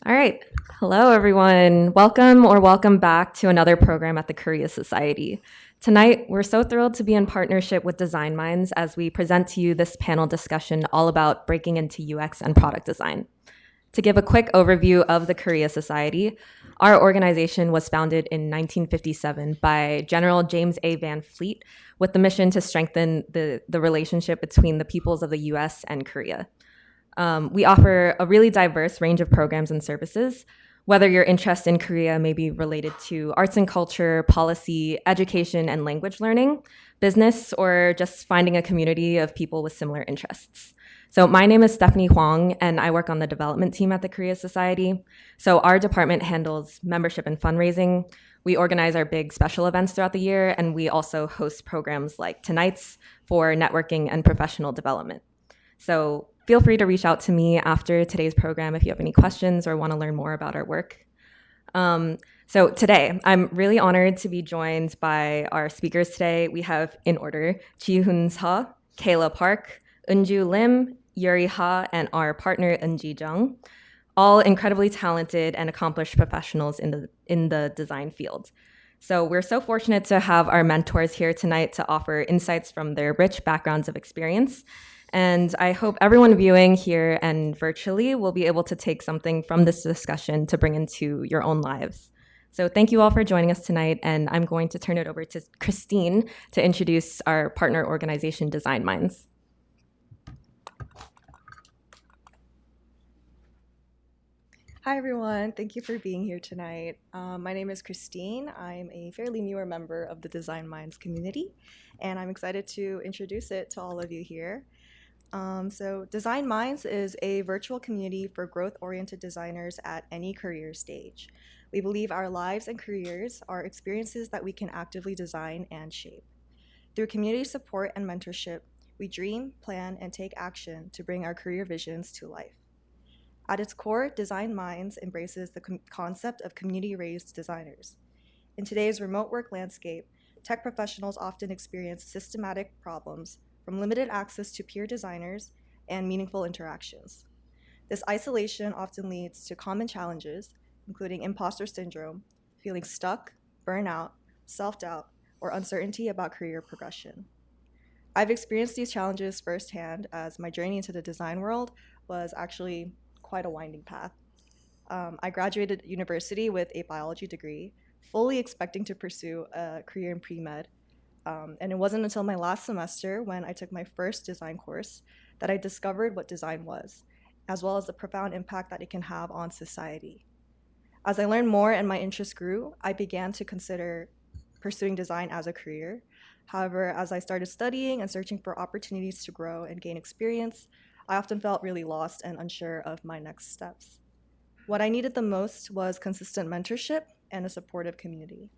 All right. Hello, everyone. Welcome back to another program at the Korea Society. Tonight, we're so thrilled to be in partnership with Design Minds as we present to you this panel discussion all about breaking into UX and product design. To give a quick overview of the Korea Society, our organization was founded in 1957 by General James A. Van Fleet with the mission to strengthen the relationship between the peoples of the US and Korea. We offer a really diverse range of programs and services. Whether your interest in Korea may be related to arts and culture, policy, education, and language learning, business, or just finding a community of people with similar interests. So my name is Stephanie Huang, and I work on the development team at the Korea Society. So our department handles membership and fundraising. We organize our big special events throughout the year, and we also host programs like Tonight's for networking and professional development. So feel free to reach out to me after today's program if you have any questions or want to learn more about our work. So today, I'm really honored to be joined by our speakers today. We have, in order, Ji-Hoon Seo, Kayla Park, Eunju Lim, Yuri Ha, and our partner, Eunji Jung, all incredibly talented and accomplished professionals in the design field. So we're so fortunate to have our mentors here tonight to offer insights from their rich backgrounds of experience. And I hope everyone viewing here and virtually will be able to take something from this discussion to bring into your own lives. So thank you all for joining us tonight, and I'm going to turn it over to Christine to introduce our partner organization, Design Minds. Hi, everyone. Thank you for being here tonight. My name is Christine. I'm a fairly newer member of the Design Minds community, and I'm excited to introduce it to all of you here. So Design Minds is a virtual community for growth-oriented designers at any career stage. We believe our lives and careers are experiences that we can actively design and shape. Through community support and mentorship, we dream, plan, and take action to bring our career visions to life. At its core, Design Minds embraces the concept of community-raised designers. In today's remote work landscape, tech professionals often experience systematic problems from limited access to peer designers and meaningful interactions. This isolation often leads to common challenges, including imposter syndrome, feeling stuck, burnout, self-doubt, or uncertainty about career progression. I've experienced these challenges firsthand as my journey into the design world was actually quite a winding path. I graduated university with a biology degree, fully expecting to pursue a career in pre-med. And it wasn't until my last semester when I took my first design course that I discovered what design was, as well as the profound impact that it can have on society. As I learned more and my interest grew, I began to consider pursuing design as a career. However, as I started studying and searching for opportunities to grow and gain experience, I often felt really lost and unsure of my next steps. What I needed the most was consistent mentorship and a supportive community.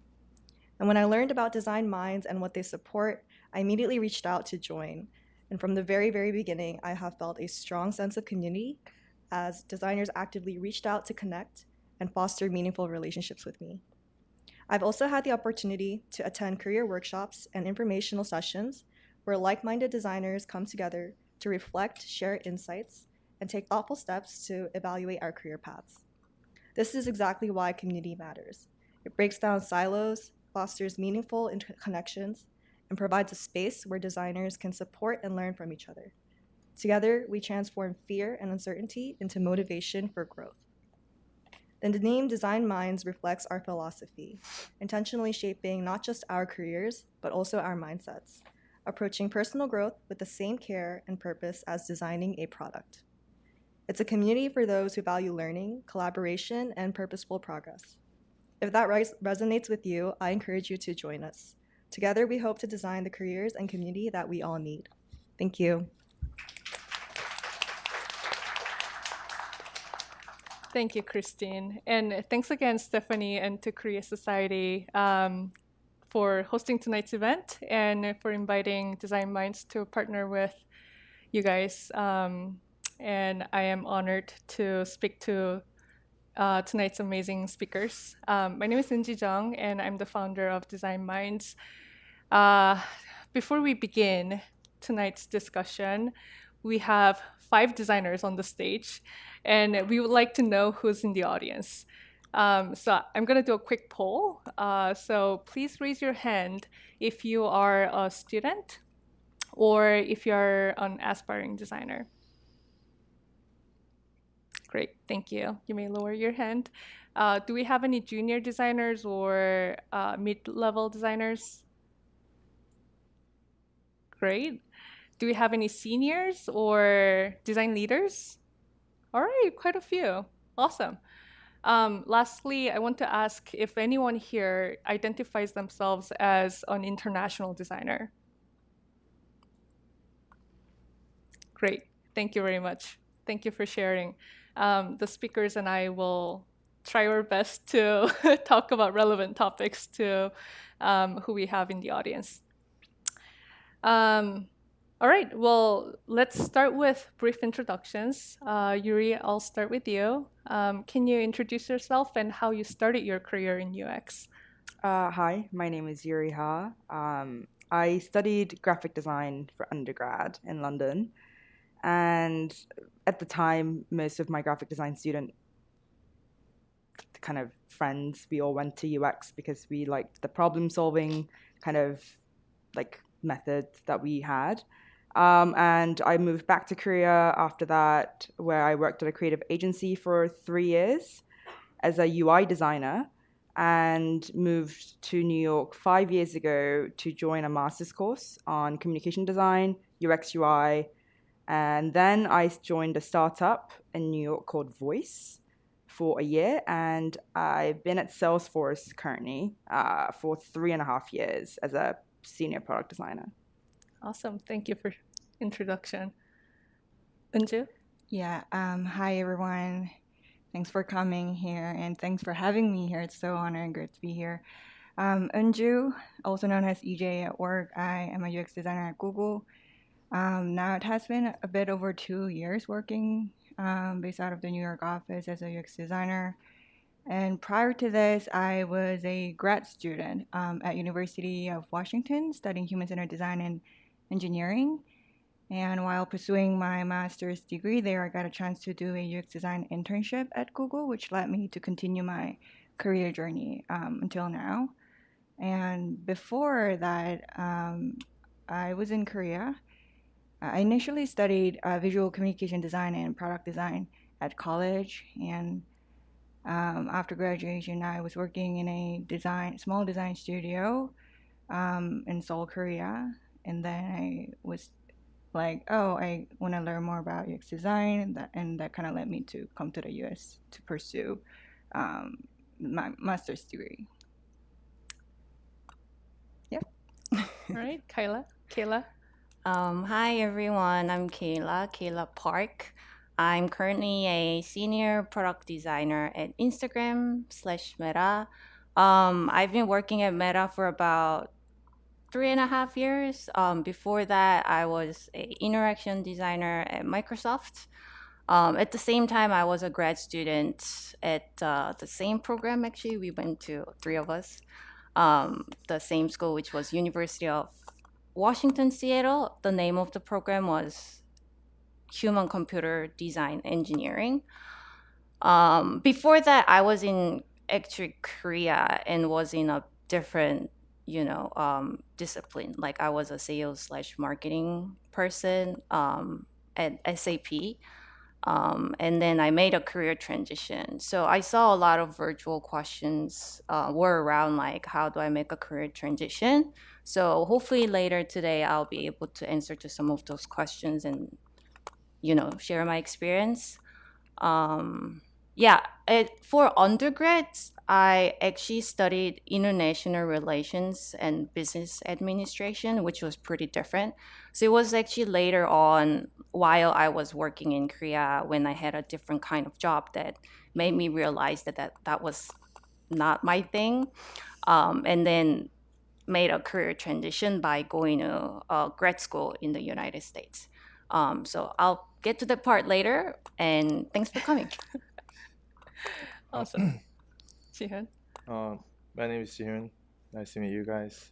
And when I learned about Design Minds and what they support, I immediately reached out to join. And from the very, very beginning, I have felt a strong sense of community as designers actively reached out to connect and foster meaningful relationships with me. I've also had the opportunity to attend career workshops and informational sessions where like-minded designers come together to reflect, share insights, and take thoughtful steps to evaluate our career paths. This is exactly why community matters. It breaks down silos, fosters meaningful connections, and provides a space where designers can support and learn from each other. Together, we transform fear and uncertainty into motivation for growth. Then the name Design Minds reflects our philosophy, intentionally shaping not just our careers, but also our mindsets, approaching personal growth with the same care and purpose as designing a product. It's a community for those who value learning, collaboration, and purposeful progress. If that resonates with you, I encourage you to join us. Together, we hope to design the careers and community that we all need. Thank you. Thank you, Christine. And thanks again, Stephanie, and to Korea Society for hosting tonight's event and for inviting Design Minds to partner with you guys. And I am honored to speak to tonight's amazing speakers. My name is Eunji Jung, and I'm the founder of Design Minds. Before we begin tonight's discussion, we have 5 designers on the stage, and we would like to know who's in the audience. So I'm going to do a quick poll. So please raise your hand if you are a student or if you're an aspiring designer. Great, thank you. You may lower your hand. Do we have any junior designers or mid-level designers? Great. Do we have any seniors or design leaders? All right, quite a few. Awesome. Lastly, I want to ask if anyone here identifies themselves as an international designer. Great. Thank you very much. Thank you for sharing. The speakers and I will try our best to talk about relevant topics to who we have in the audience. All right, well, let's start with brief introductions. Yuri, I'll start with you. Can you introduce yourself and how you started your career in UX? Hi, my name is Yuri Ha. I studied graphic design for undergrad in London, and at the time, most of my graphic design student kind of friends, we all went to UX because we liked the problem solving kind of like method that we had. And I moved back to Korea after that, where I worked at a creative agency for 3 years as a UI designer, and moved to New York 5 years ago to join a master's course on communication design, UX UI. And then I joined a startup in New York called Voice for a year. And I've been at Salesforce currently for 3.5 years as a senior product designer. Awesome. Thank you for introduction. Unju? Yeah, hi everyone. Thanks for coming here and thanks for having me here. It's so honored and great to be here. Unju, also known as EJ at work. I am a UX designer at Google. Now it has been a bit over 2 years working based out of the New York office as a UX designer. And prior to this, I was a grad student at University of Washington studying human-centered design and engineering. And while pursuing my master's degree there, I got a chance to do a UX design internship at Google, which led me to continue my career journey until now. And before that, I was in Korea. I initially studied visual communication design and product design at college. And after graduation, I was working in a small design studio in Seoul, Korea. And then I was like, oh, I want to learn more about UX design, and that kind of led me to come to the US to pursue my master's degree. Yep. All right, Kayla. Hi everyone, I'm Kayla Park. I'm currently a senior product designer at Instagram/Meta. I've been working at Meta for about 3.5 years. Before that, I was a interaction designer at Microsoft. At the same time, I was a grad student at the same program. Actually, we went to three of us, the same school, which was University of Washington, Seattle. The name of the program was Human Computer Design Engineering. Before that, I was in actually Korea and was in a different, discipline. Like I was a sales/marketing person at SAP. And then I made a career transition. So I saw a lot of virtual questions were around like, how do I make a career transition? So hopefully later today, I'll be able to answer to some of those questions and, share my experience. For undergrads, I actually studied international relations and business administration, which was pretty different. So it was actually later on, while I was working in Korea, when I had a different kind of job that made me realize that was not my thing. And then made a career transition by going to grad school in the United States. So I'll get to that part later, and thanks for coming. Awesome. Jihyun? My name is Jihyun. Nice to meet you guys.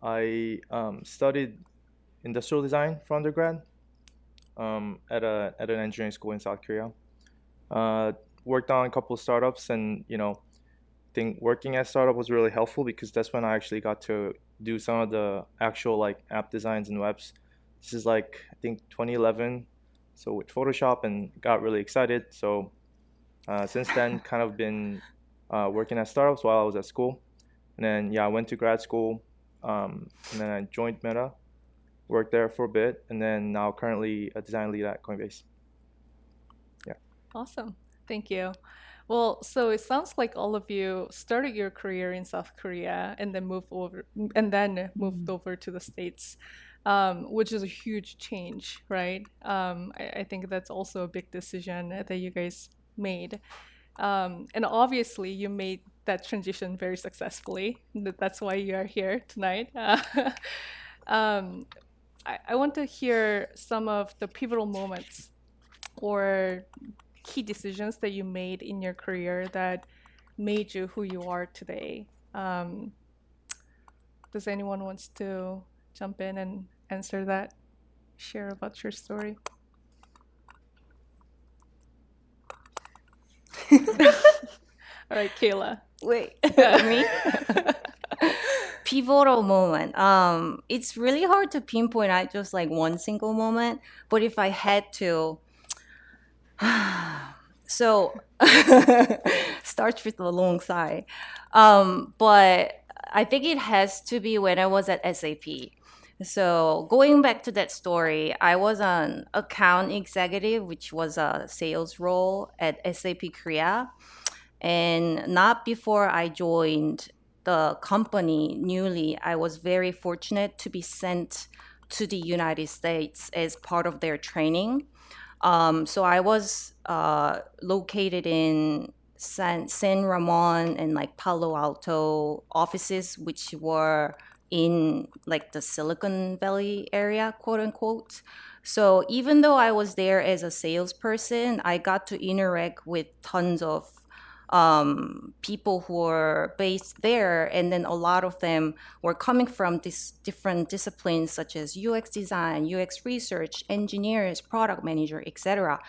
I studied industrial design for undergrad at an engineering school in South Korea. Worked on a couple of startups, and think working at startup was really helpful because that's when I actually got to do some of the actual like app designs and webs. This is like I think 2011, so with Photoshop, and got really excited. So since then, kind of been working at startups while I was at school, and then I went to grad school, and then I joined Meta, worked there for a bit, and then now currently a design lead at Coinbase. Yeah. Awesome. Thank you. Well, so it sounds like all of you started your career in South Korea and then moved over to the States, which is a huge change, right? I think that's also a big decision that you guys made. And obviously, you made that transition very successfully. That's why you are here tonight. I want to hear some of the pivotal moments or key decisions that you made in your career that made you who you are today. Does anyone wants to jump in and answer that? Share about your story. All right, Kayla. Wait, Yeah. me? Pivotal moment. It's really hard to pinpoint out just like one single moment, but if I had to, so starts with a long sigh. But I think it has to be when I was at SAP. So going back to that story, I was an account executive, which was a sales role at SAP Korea. And not before I joined the company newly, I was very fortunate to be sent to the United States as part of their training. So I was located in San Ramon and like Palo Alto offices, which were in like the Silicon Valley area, quote unquote. So even though I was there as a salesperson, I got to interact with tons of people who were based there, and then a lot of them were coming from these different disciplines such as UX design, UX research, engineers, product manager, etc.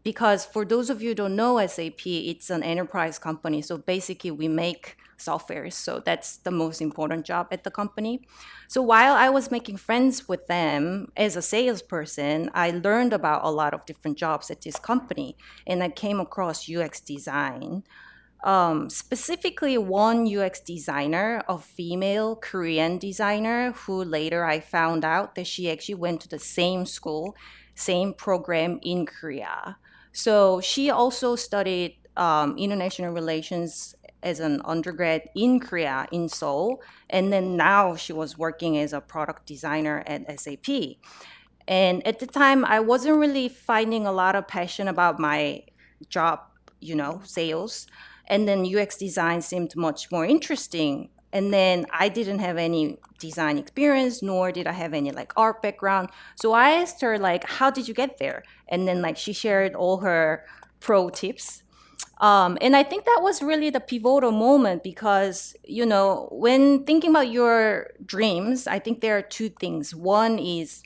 Because for those of you who don't know SAP, it's an enterprise company. So basically we make software. So that's the most important job at the company. So while I was making friends with them as a salesperson, I learned about a lot of different jobs at this company. And I came across UX design. Specifically one UX designer, a female Korean designer, who later I found out that she actually went to the same school, same program in Korea. So she also studied international relations as an undergrad in Korea, in Seoul, and then now she was working as a product designer at SAP. And at the time, I wasn't really finding a lot of passion about my job, sales. And then UX design seemed much more interesting. And then I didn't have any design experience, nor did I have any like art background. So I asked her like, how did you get there? And then like she shared all her pro tips. And I think that was really the pivotal moment because, when thinking about your dreams, I think there are two things. One is,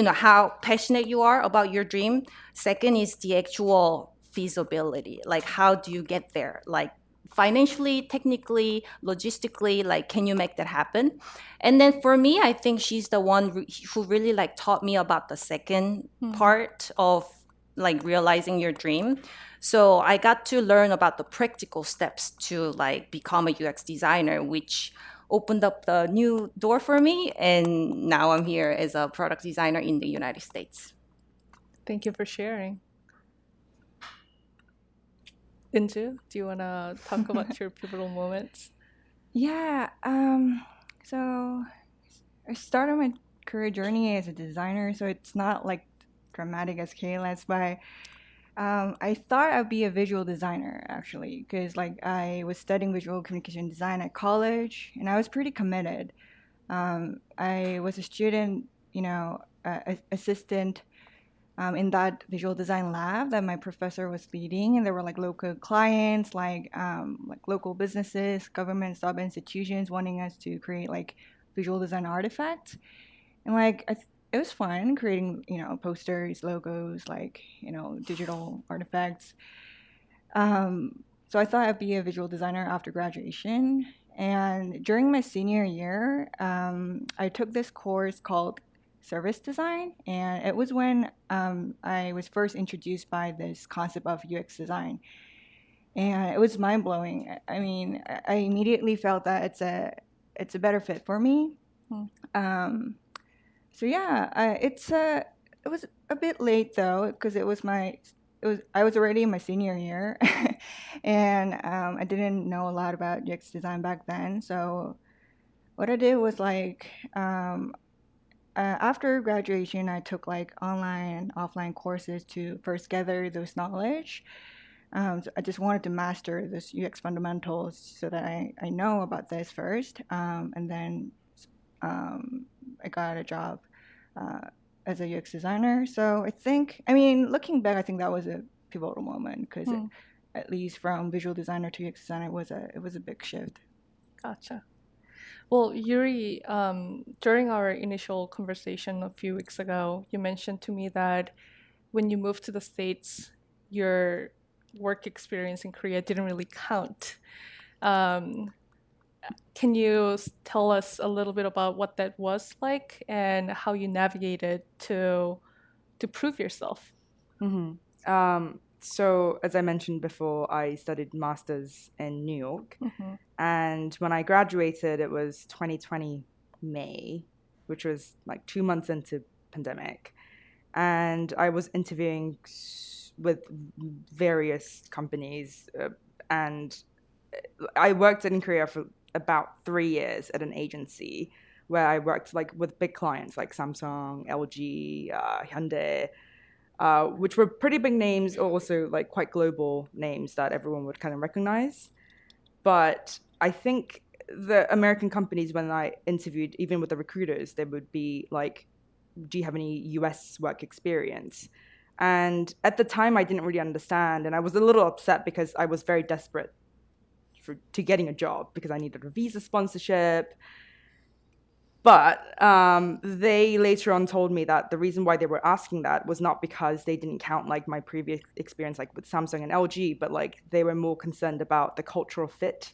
how passionate you are about your dream. Second is the actual feasibility. Like, how do you get there? Like, financially, technically, logistically, like, can you make that happen? And then for me, I think she's the one who really like taught me about the second part of like realizing your dream. So I got to learn about the practical steps to like become a UX designer, which opened up the new door for me. And now I'm here as a product designer in the United States. Thank you for sharing. Inju, do you want to talk about your pivotal moments? Yeah. So I started my career journey as a designer, so it's not like dramatic as Kayla's, but I thought I'd be a visual designer actually, because like I was studying visual communication design at college, and I was pretty committed. I was a student, assistant in that visual design lab that my professor was leading, and there were like local clients, like local businesses, government, sub institutions wanting us to create like visual design artifacts, and like it was fun creating, posters, logos, like, digital artifacts. So I thought I'd be a visual designer after graduation. And during my senior year, I took this course called service design. And it was when I was first introduced by this concept of UX design. And it was mind blowing. I mean, I immediately felt that it's a better fit for me. Um, so yeah, it was a bit late though because I was already in my senior year, and I didn't know a lot about UX design back then. So what I did was like after graduation, I took like online and offline courses to first gather those knowledge. So I just wanted to master this UX fundamentals so that I know about this first, and then I got a job uh, as a UX designer. So I mean, looking back, I think that was a pivotal moment because at least from visual designer to UX designer, it was a big shift. Gotcha. Well, Yuri, during our initial conversation a few weeks ago, you mentioned to me that when you moved to the States, your work experience in Korea didn't really count. Can you tell us a little bit about what that was like and how you navigated to prove yourself? So, as I mentioned before, I studied masters in New York, and when I graduated, it was 2020 May, which was like 2 months into pandemic, and I was interviewing with various companies, and I worked in Korea for about 3 years at an agency where I worked like with big clients like Samsung, LG, Hyundai, which were pretty big names, also like quite global names that everyone would kind of recognize. But I think the American companies, when I interviewed, even with the recruiters, they would be like, do you have any US work experience? And at the time, I didn't really understand. And I was a little upset because I was very desperate to getting a job because I needed a visa sponsorship. But they later on told me that the reason why they were asking that was not because they didn't count like my previous experience like with Samsung and LG, but like they were more concerned about the cultural fit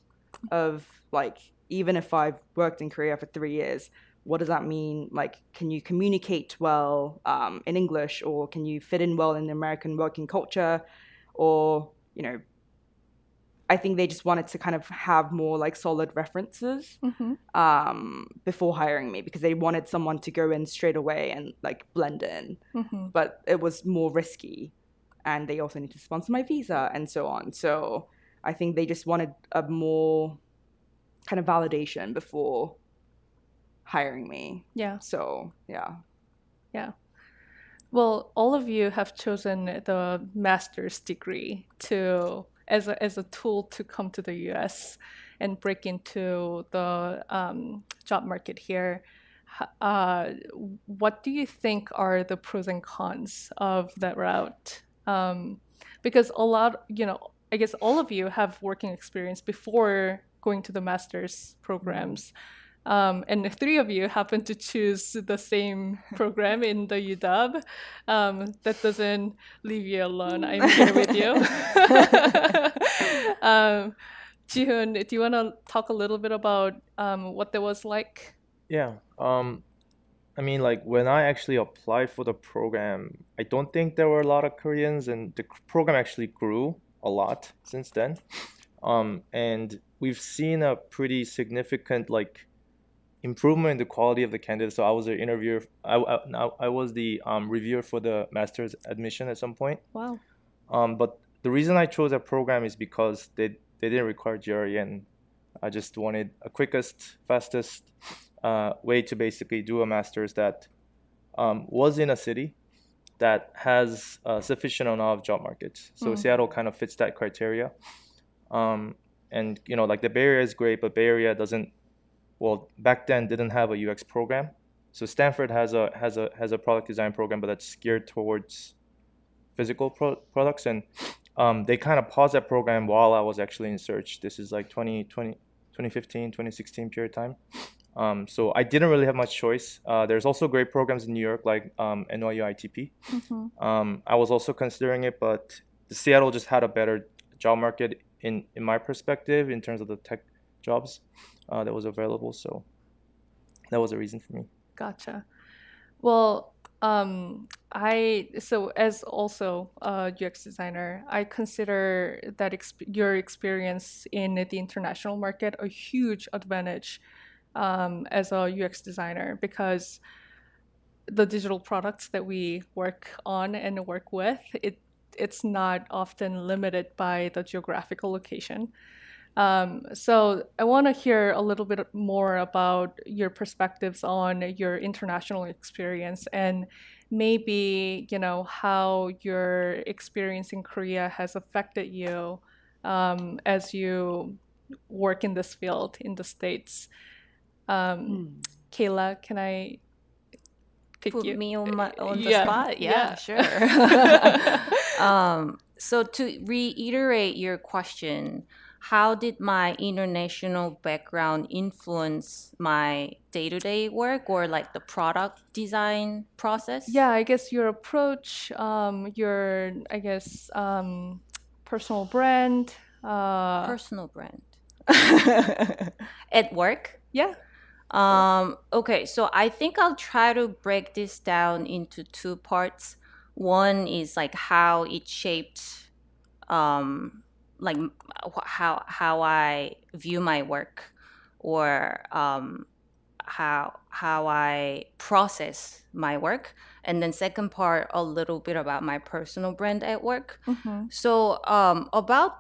of like, even if I've worked in Korea for 3 years, what does that mean? Like, can you communicate well in English, or can you fit in well in the American working culture? Or, I think they just wanted to kind of have more like solid references before hiring me, because they wanted someone to go in straight away and like blend in. But it was more risky, and they also need to sponsor my visa and so on. So I think they just wanted a more kind of validation before hiring me. Yeah. So yeah. Yeah. Well, all of you have chosen the master's degree as a tool to come to the U.S. and break into the job market here. What do you think are the pros and cons of that route? Because I guess all of you have working experience before going to the master's programs. And the three of you happen to choose the same program in the UW. That doesn't leave you alone. I'm here with you. Jihoon, do you want to talk a little bit about what that was like? Yeah. I mean, like when I actually applied for the program, I don't think there were a lot of Koreans, and the program actually grew a lot since then. And we've seen a pretty significant like improvement in the quality of the candidates. So I was the interviewer. I was the reviewer for the master's admission at some point. Wow. But the reason I chose that program is because they didn't require GRE, and I just wanted a quickest, fastest way to basically do a master's that was in a city that has sufficient amount of job markets. So Seattle kind of fits that criteria. And like the Bay Area is great, but Bay Area doesn't. Well, back then didn't have a UX program. So Stanford has a product design program, but that's geared towards physical products, and they kind of paused that program while I was actually in search. This is like 2015, 2016 period of time. So I didn't really have much choice. There's also great programs in New York like NYU ITP. I was also considering it, but Seattle just had a better job market in my perspective in terms of the tech jobs that was available. So that was a reason for me. Gotcha. Well, so as also a UX designer, I consider that your experience in the international market a huge advantage as a UX designer, because the digital products that we work on and work with, it's not often limited by the geographical location. So I want to hear a little bit more about your perspectives on your international experience, and maybe, how your experience in Korea has affected you as you work in this field in the States. Kayla, can I pick Put you? me on the Yeah, spot? Yeah, yeah. sure. So to reiterate your question, how did my international background influence my day-to-day work or like the product design process? Yeah, I guess your approach, your, I guess, personal brand. Personal brand. At work? Yeah. Okay, so I think I'll try to break this down into two parts. One is like how it shaped, like how I view my work, or how I process my work, and then second part a little bit about my personal brand at work. So about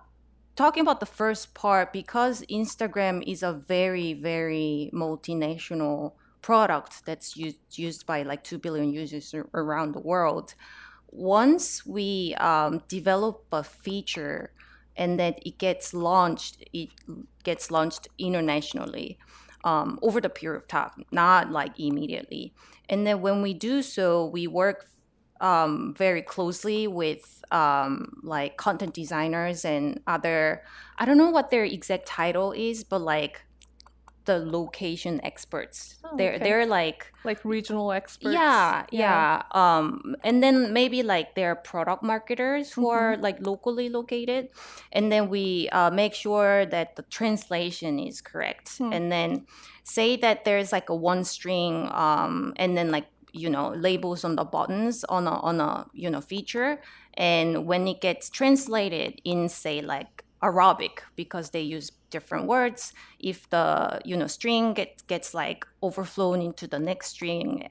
talking about the first part, because Instagram is a very, very multinational product that's used by like 2 billion users around the world. Once we develop a feature and then it gets launched internationally over the period of time, not like immediately. And then when we do so, we work very closely with like content designers and other, I don't know what their exact title is, but like the location experts. Oh, They're like regional experts. yeah. And then maybe like they're product marketers who are like locally located, and then we make sure that the translation is correct. And then say that there's like a one string, and then like labels on the buttons on a feature, and when it gets translated in say like Arabic, because they use different words, if the string gets like overflown into the next string,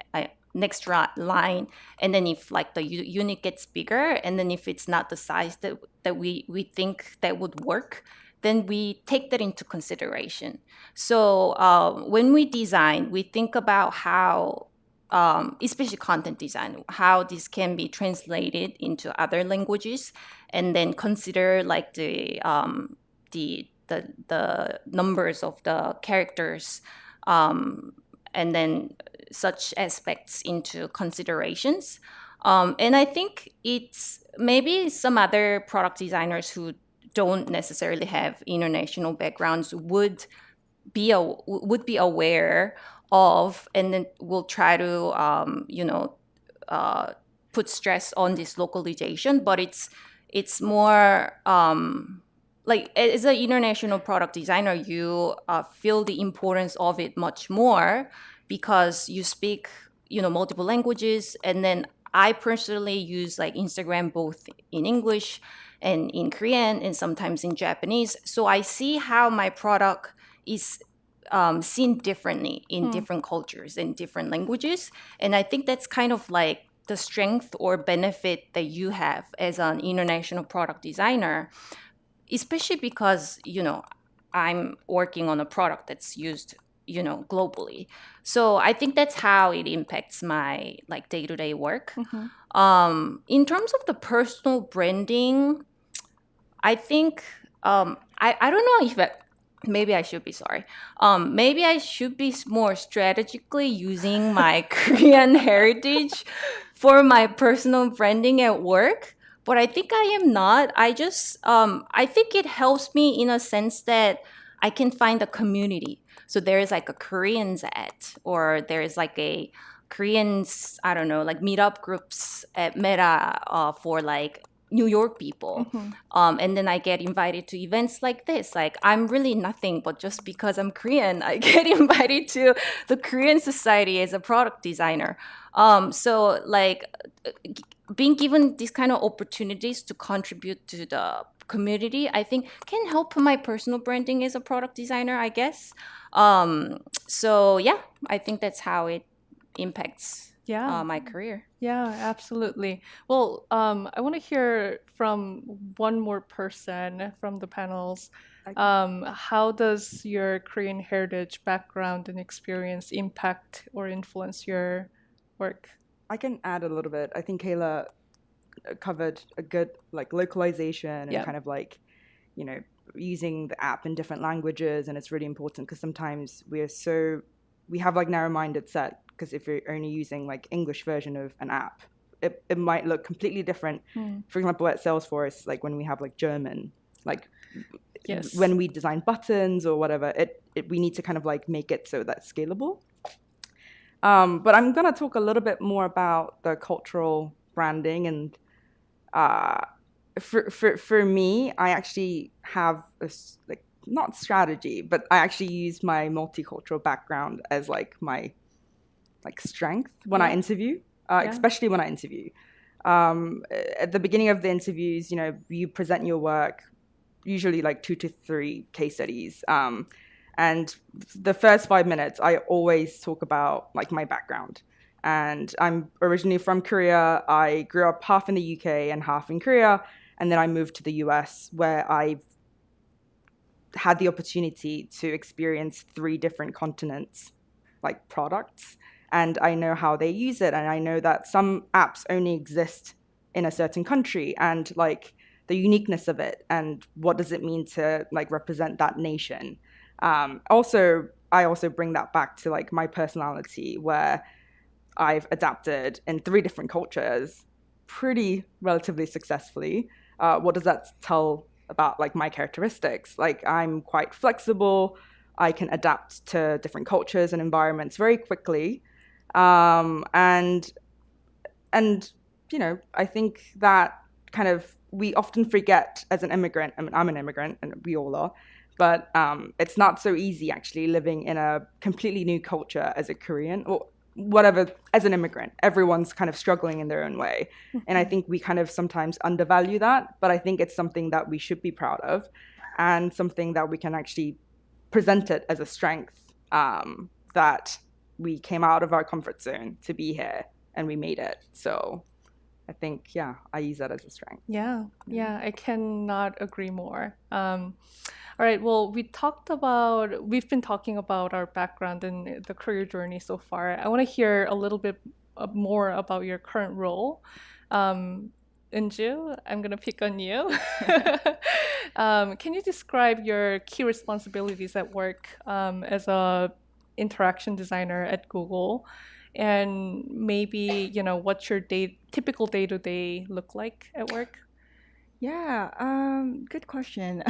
next line, and then if like the unit gets bigger, and then if it's not the size that we think that would work, then we take that into consideration. So when we design, we think about how especially content design, how this can be translated into other languages, and then consider like the numbers of the characters, and then such aspects into considerations. And I think it's maybe some other product designers who don't necessarily have international backgrounds would be aware of, and then we'll try to put stress on this localization. But it's more like as an international product designer, you feel the importance of it much more, because you speak multiple languages. And then I personally use like Instagram both in English and in Korean and sometimes in Japanese, so I see how my product is seen differently in different cultures and different languages. And I think that's kind of like the strength or benefit that you have as an international product designer, especially because I'm working on a product that's used globally. So I think that's how it impacts my like day-to-day work. In terms of the personal branding, I think I don't know if maybe I should be sorry. Maybe I should be more strategically using my Korean heritage for my personal branding at work. But I think I am not. I think it helps me in a sense that I can find a community. So there is like a Koreans at, or there is like a Koreans, I don't know, like meetup groups at Meta for like New York people. And then I get invited to events like this. Like I'm really nothing, but just because I'm Korean, I get invited to the Korean Society as a product designer. So like being given these kind of opportunities to contribute to the community, I think can help my personal branding as a product designer, I guess. So yeah, I think that's how it impacts my career. Yeah, absolutely. Well, I want to hear from one more person from the panels. How does your Korean heritage background and experience impact or influence your work? I can add a little bit. I think Kayla covered a good like localization and kind of like, you know, using the app in different languages, and it's really important because sometimes we have like narrow-minded set, because if you're only using like English version of an app, it might look completely different. For example, at Salesforce, like when we have like German, like when we design buttons or whatever, we need to kind of like make it so that's scalable. But I'm gonna talk a little bit more about the cultural branding, and for me, I actually have a like not strategy, but I actually use my multicultural background as like my like strength when I interview, especially when I interview. At the beginning of the interviews, you know, you present your work, usually like 2 to 3 case studies. And the first 5 minutes, I always talk about like my background. And I'm originally from Korea. I grew up half in the UK and half in Korea. And then I moved to the US, where I've had the opportunity to experience 3 different continents, like products. And I know how they use it. And I know that some apps only exist in a certain country, and like the uniqueness of it and what does it mean to like represent that nation. I also bring that back to like my personality, where I've adapted in 3 different cultures pretty relatively successfully. What does that tell about like my characteristics? Like I'm quite flexible. I can adapt to different cultures and environments very quickly. And you know, I think that kind of we often forget as an immigrant. I mean, I'm an immigrant, and we all are. But it's not so easy actually living in a completely new culture as a Korean or whatever, as an immigrant. Everyone's kind of struggling in their own way. And I think we kind of sometimes undervalue that, but I think it's something that we should be proud of, and something that we can actually present it as a strength, that we came out of our comfort zone to be here and we made it. So I think, yeah, I use that as a strength. Yeah, I cannot agree more. All right, well, we've been talking about our background and the career journey so far. I want to hear a little bit more about your current role. Unju, I'm going to pick on you. Can you describe your key responsibilities at work as a interaction designer at Google? And maybe, you know, what's your typical day-to-day look like at work? Yeah, good question.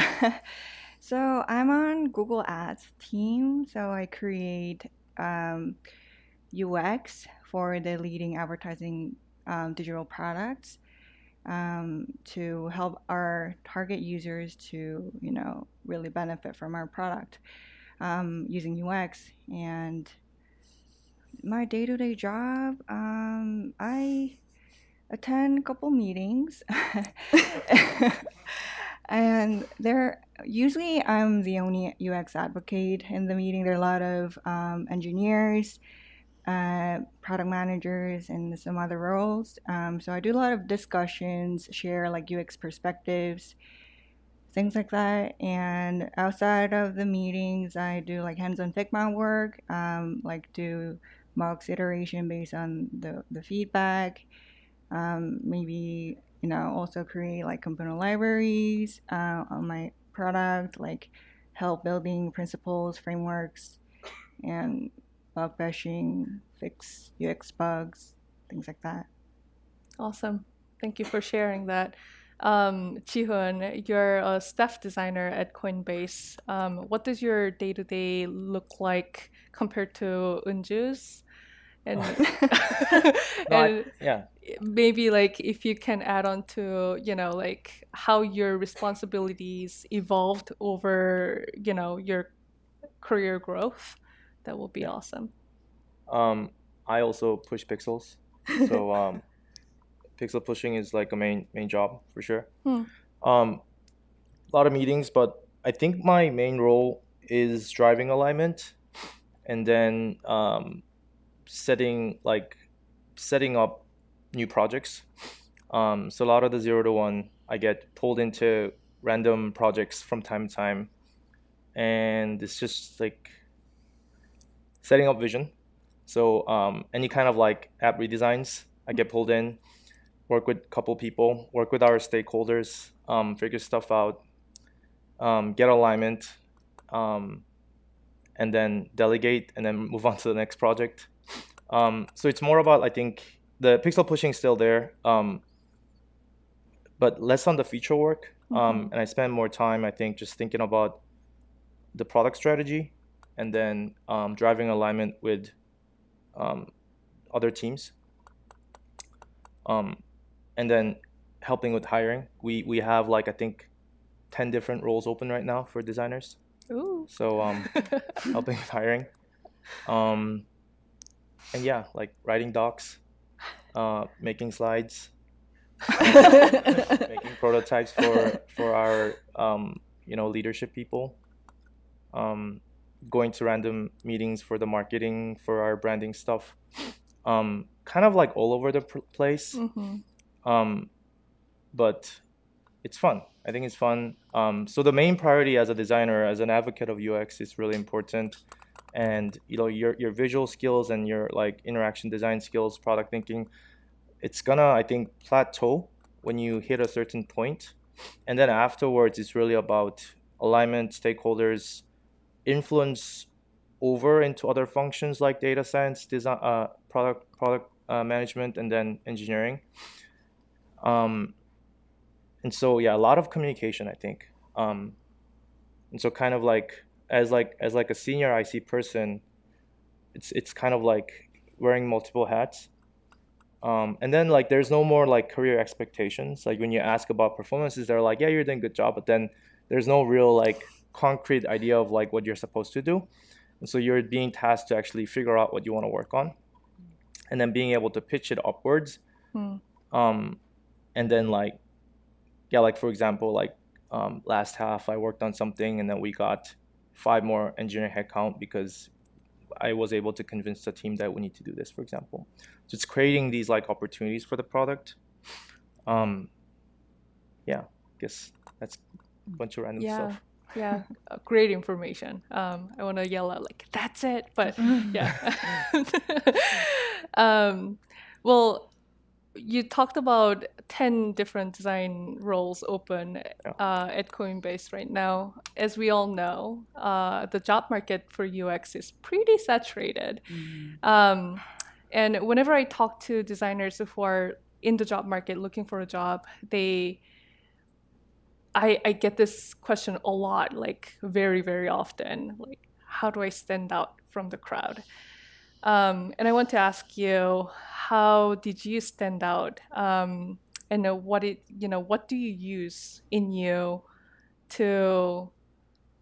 So I'm on Google Ads team. So I create UX for the leading advertising digital products to help our target users to, you know, really benefit from our product using UX. And my day-to-day job, I attend a couple meetings. And usually I'm the only UX advocate in the meeting. There are a lot of engineers, product managers, and some other roles. So I do a lot of discussions, share like UX perspectives, things like that. And outside of the meetings, I do like hands-on Figma work, like do mocks iteration based on the feedback. Maybe, you know, also create like component libraries on my product, like help building principles, frameworks, and bug bashing, fix UX bugs, things like that. Awesome. Thank you for sharing that. Jihoon, you're a staff designer at Coinbase. What does your day-to-day look like compared to Unju's? And and Yeah. maybe like if you can add on to, like how your responsibilities evolved over, your career growth, that will be awesome. I also push pixels, so pixel pushing is like a main job for sure. A lot of meetings, but I think my main role is driving alignment, and then setting up new projects. So a lot of the 0 to 1, I get pulled into random projects from time to time, and it's just like setting up vision. So any kind of like app redesigns, I get pulled in, work with a couple people, work with our stakeholders, figure stuff out, get alignment, and then delegate, and then move on to the next project. So it's more about, I think, the pixel pushing is still there, but less on the feature work. And I spend more time, I think, just thinking about the product strategy, and then driving alignment with other teams, and then helping with hiring. We have like, I think, 10 different roles open right now for designers. Ooh. So helping with hiring, and yeah, like writing docs, making slides, making prototypes for our leadership people, going to random meetings for the marketing, for our branding stuff, kind of like all over the place. But it's fun. I think it's fun. So the main priority as a designer, as an advocate of UX, is really important. And your visual skills and your like interaction design skills, product thinking, it's gonna, I think, plateau when you hit a certain point. And then afterwards, it's really about alignment, stakeholders, influence over into other functions like data science, design, product management, and then engineering. And so yeah, a lot of communication, I think. And so kind of like as a senior IC person, it's kind of like wearing multiple hats. And then like there's no more like career expectations. Like when you ask about performances, they're like, yeah, you're doing a good job, but then there's no real like concrete idea of like what you're supposed to do. And so you're being tasked to actually figure out what you want to work on, and then being able to pitch it upwards. And then like, yeah, like for example, like last half I worked on something, and then we got 5 more engineering headcount because I was able to convince the team that we need to do this, for example. So it's creating these like opportunities for the product. Yeah, I guess that's a bunch of random stuff. Yeah, great information. I want to yell out like, that's it, but yeah. Well, you talked about 10 different design roles open at Coinbase right now. As we all know, the job market for UX is pretty saturated. And whenever I talk to designers who are in the job market looking for a job, I get this question a lot, like very, very often, like, how do I stand out from the crowd? And I want to ask you, how did you stand out? And what do you use in you to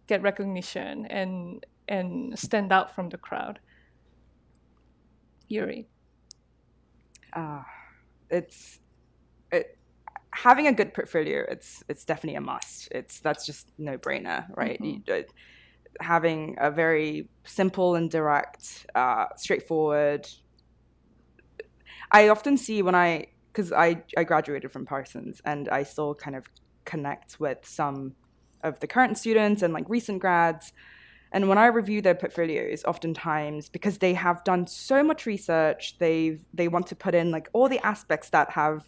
get recognition and stand out from the crowd? Yuri. Having a good portfolio, it's definitely a must. That's just no brainer, right? Having a very simple and direct, straightforward. I often see because I graduated from Parsons, and I still kind of connect with some of the current students and like recent grads. And when I review their portfolios, oftentimes, because they have done so much research, they want to put in like all the aspects that has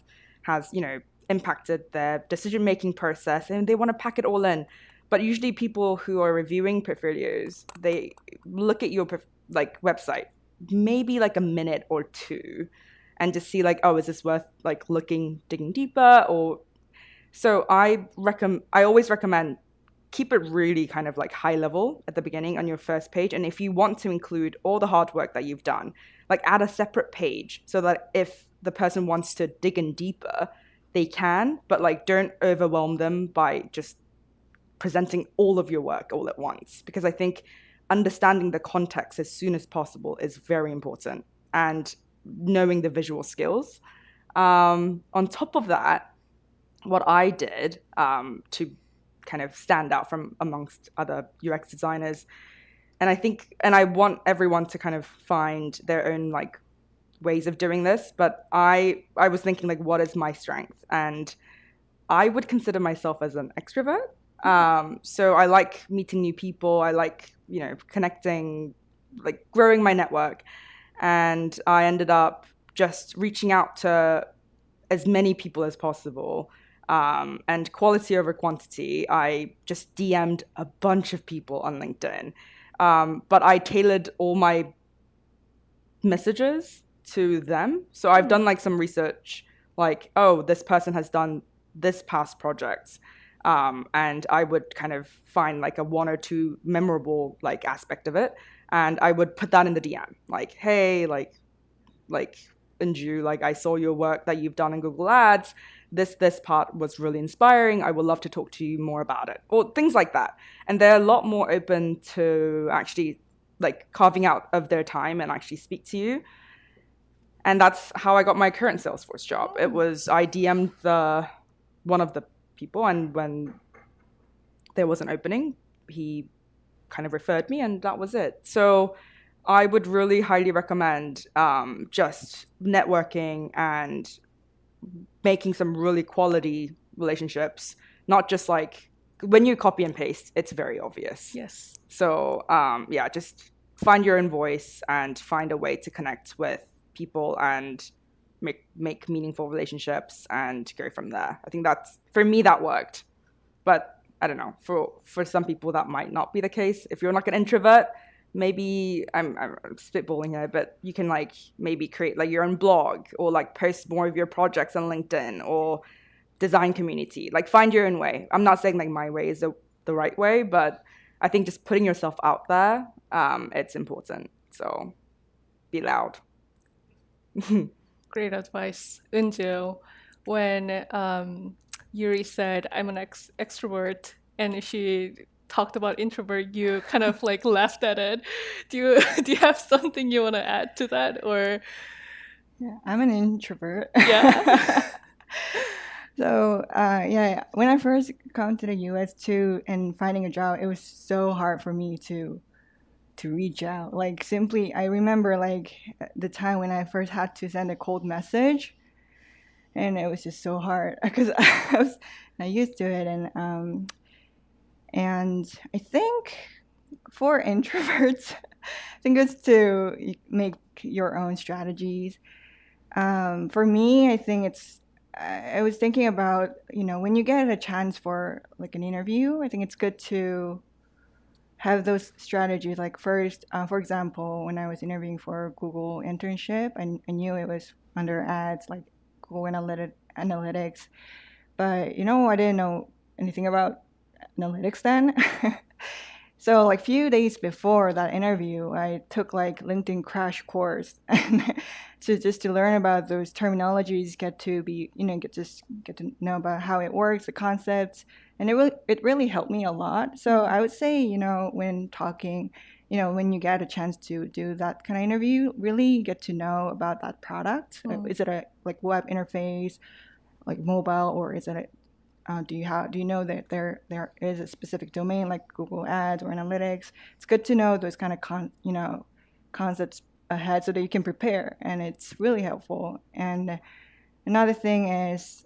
impacted their decision-making process, and they want to pack it all in. But usually people who are reviewing portfolios, they look at your like website, maybe like a minute or two, and just see like, oh, is this worth like digging deeper? Or So I always recommend keep it really kind of like high level at the beginning on your first page. And if you want to include all the hard work that you've done, like add a separate page so that if the person wants to dig in deeper, they can, but like don't overwhelm them by just presenting all of your work all at once. Because I think understanding the context as soon as possible is very important, and knowing the visual skills. On top of that, what I did to kind of stand out from amongst other UX designers, and I want everyone to kind of find their own like ways of doing this, but I was thinking like, what is my strength? And I would consider myself as an extrovert. So I like meeting new people. I like, connecting, like growing my network. And I ended up just reaching out to as many people as possible. And quality over quantity. I just DM'd a bunch of people on LinkedIn. But I tailored all my messages to them. So I've done like some research, like, oh, this person has done this past project. And I would kind of find like a one or two memorable like aspect of it. And I would put that in the DM, like, hey, like, Anju, like I saw your work that you've done in Google Ads. This part was really inspiring. I would love to talk to you more about it, or things like that. And they're a lot more open to actually like carving out of their time and actually speak to you. And that's how I got my current Salesforce job. It was I DM'd one of the people, and when there was an opening, he kind of referred me, and that was it. So I would really highly recommend just networking and making some really quality relationships, not just like when you copy and paste, it's very obvious. Yes. So just find your own voice and find a way to connect with people and make meaningful relationships and go from there. I think for me that worked, but I don't know, for some people that might not be the case. If you're like an introvert, maybe I'm spitballing here, but you can like maybe create like your own blog, or like post more of your projects on LinkedIn or design community. Like find your own way. I'm not saying like my way is the right way, but I think just putting yourself out there, it's important. So be loud. Great advice. Unju, when Yuri said I'm an extrovert and she talked about introvert, you kind of like laughed at it. Do you have something you want to add to that, or? Yeah, I'm an introvert. Yeah. So when I first come to the US too and finding a job, it was so hard for me to reach out. Like simply, I remember like the time when I first had to send a cold message, and it was just so hard because I was not used to it. And I think for introverts, I think it's to make your own strategies. For me, I think I was thinking about, when you get a chance for like an interview, I think it's good to have those strategies. Like first, for example, when I was interviewing for a Google internship, I knew it was under ads, like Google Analytics. But, I didn't know anything about analytics then. So like few days before that interview, I took like LinkedIn crash course to learn about those terminologies, get to know about how it works, the concepts, and it really helped me a lot. So I would say, when talking, when you get a chance to do that kind of interview, really get to know about that product. Is it a like web interface, like mobile, or is it do you know that there is a specific domain like Google Ads or Analytics? It's good to know those kind of concepts ahead so that you can prepare, and it's really helpful. And another thing is,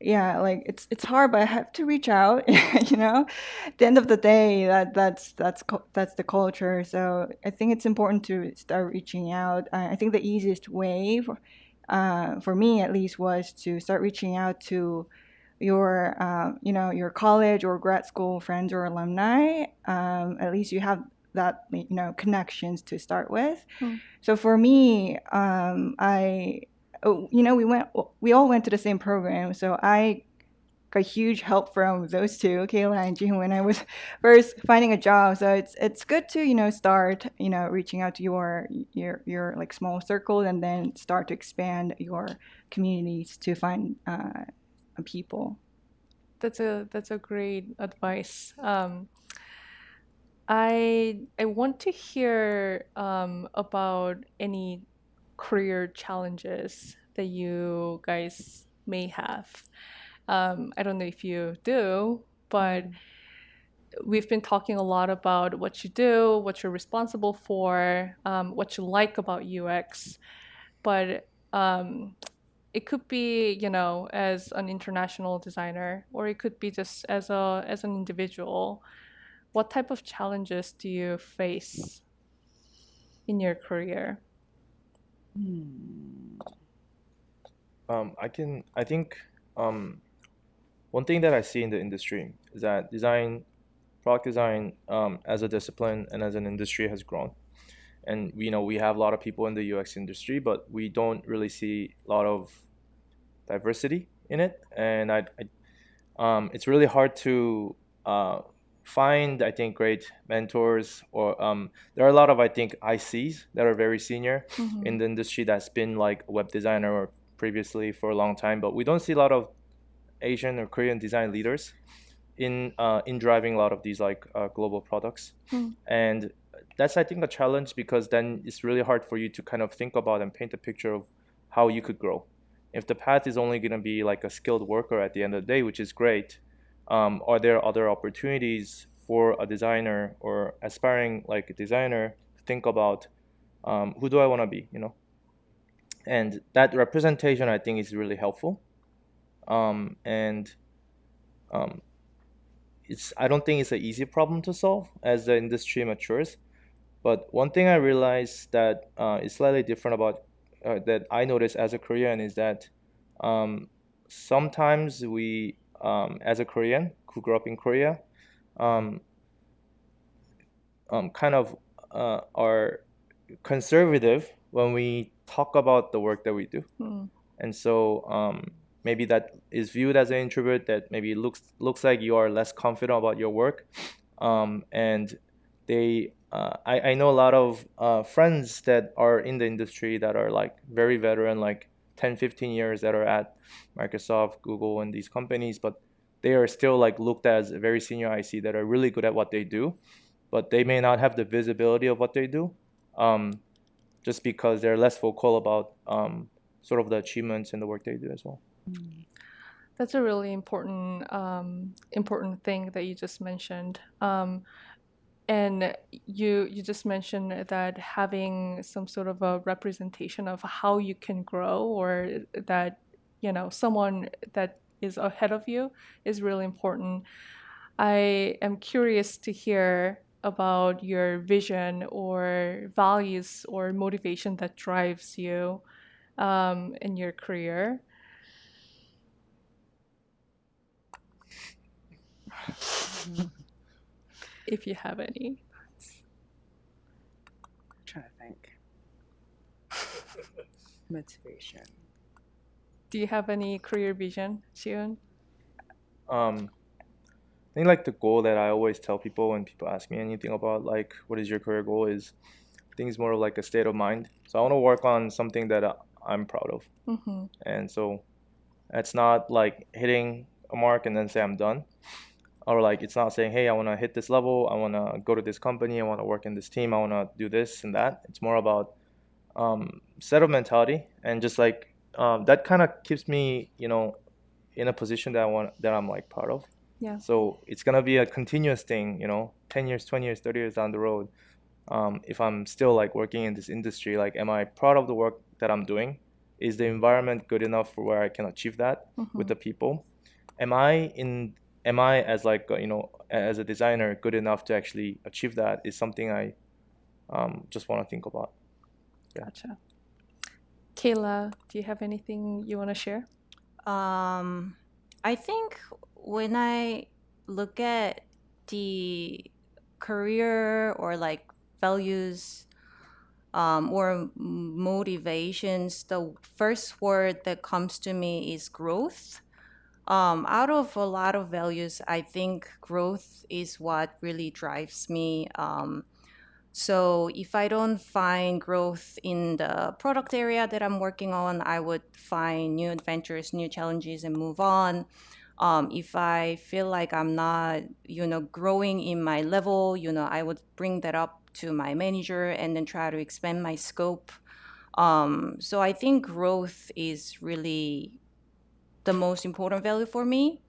like it's hard, but I have to reach out. At the end of the day, that's the culture. So I think it's important to start reaching out. I think the easiest way for me at least was to start reaching out to your college or grad school friends or alumni. At least you have that connections to start with. So for me, I we all went to the same program, so I got huge help from those two, Kayla and June, when I was first finding a job. So it's good to start reaching out to your like small circle, and then start to expand your communities to find people. That's a great advice. I want to hear about any career challenges that you guys may have. I don't know if you do, but we've been talking a lot about what you do, what you're responsible for, what you like about UX, but it could be, as an international designer, or it could be just as an individual. What type of challenges do you face in your career? I think one thing that I see in the industry is that product design, as a discipline and as an industry has grown. And we have a lot of people in the UX industry, but we don't really see a lot of diversity in it. And it's really hard to find, I think, great mentors, or there are a lot of, I think, ICs that are very senior in the industry that's been like a web designer or previously for a long time, but we don't see a lot of Asian or Korean design leaders in driving a lot of these like global products. And that's, I think, a challenge, because then it's really hard for you to kind of think about and paint a picture of how you could grow. If the path is only going to be like a skilled worker at the end of the day, which is great, are there other opportunities for a designer or aspiring like a designer to think about, who do I want to be, And that representation, I think, is really helpful. And I don't think it's an easy problem to solve as the industry matures. But one thing I realized that is slightly different about that I noticed as a Korean is that sometimes we, as a Korean who grew up in Korea, kind of are conservative when we talk about the work that we do. And so maybe that is viewed as an introvert, that maybe looks like you are less confident about your work. And I know a lot of friends that are in the industry that are like very veteran, like 10-15 years, that are at Microsoft, Google, and these companies, but they are still like looked as a very senior IC that are really good at what they do, but they may not have the visibility of what they do, just because they're less vocal about sort of the achievements and the work they do as well. That's a really important thing that you just mentioned. And you just mentioned that having some sort of a representation of how you can grow, or that someone that is ahead of you is really important. I am curious to hear about your vision or values or motivation that drives you in your career. If you have any. I'm trying to think. Motivation. Do you have any career vision, Xion? I think like the goal that I always tell people when people ask me anything about like what is your career goal is, I think it's more of like a state of mind. So I want to work on something that I'm proud of. And so it's not like hitting a mark and then say I'm done, or like it's not saying, hey, I want to hit this level, I want to go to this company, I want to work in this team, I want to do this and that. It's more about set of mentality, and just like that kind of keeps me in a position that I'm like proud of. Yeah. So it's gonna be a continuous thing, 10 years, 20 years, 30 years down the road. If I'm still like working in this industry, like, am I proud of the work that I'm doing? Is the environment good enough for where I can achieve that with the people? Am I as like as a designer good enough to actually achieve that? Is something I just want to think about. Yeah. Gotcha. Kayla, do you have anything you want to share? I think when I look at the career or like values or motivations, the first word that comes to me is growth. Out of a lot of values, I think growth is what really drives me. So if I don't find growth in the product area that I'm working on, I would find new adventures, new challenges, and move on. If I feel like I'm not, growing in my level, I would bring that up to my manager and then try to expand my scope. So I think growth is really the most important value for me.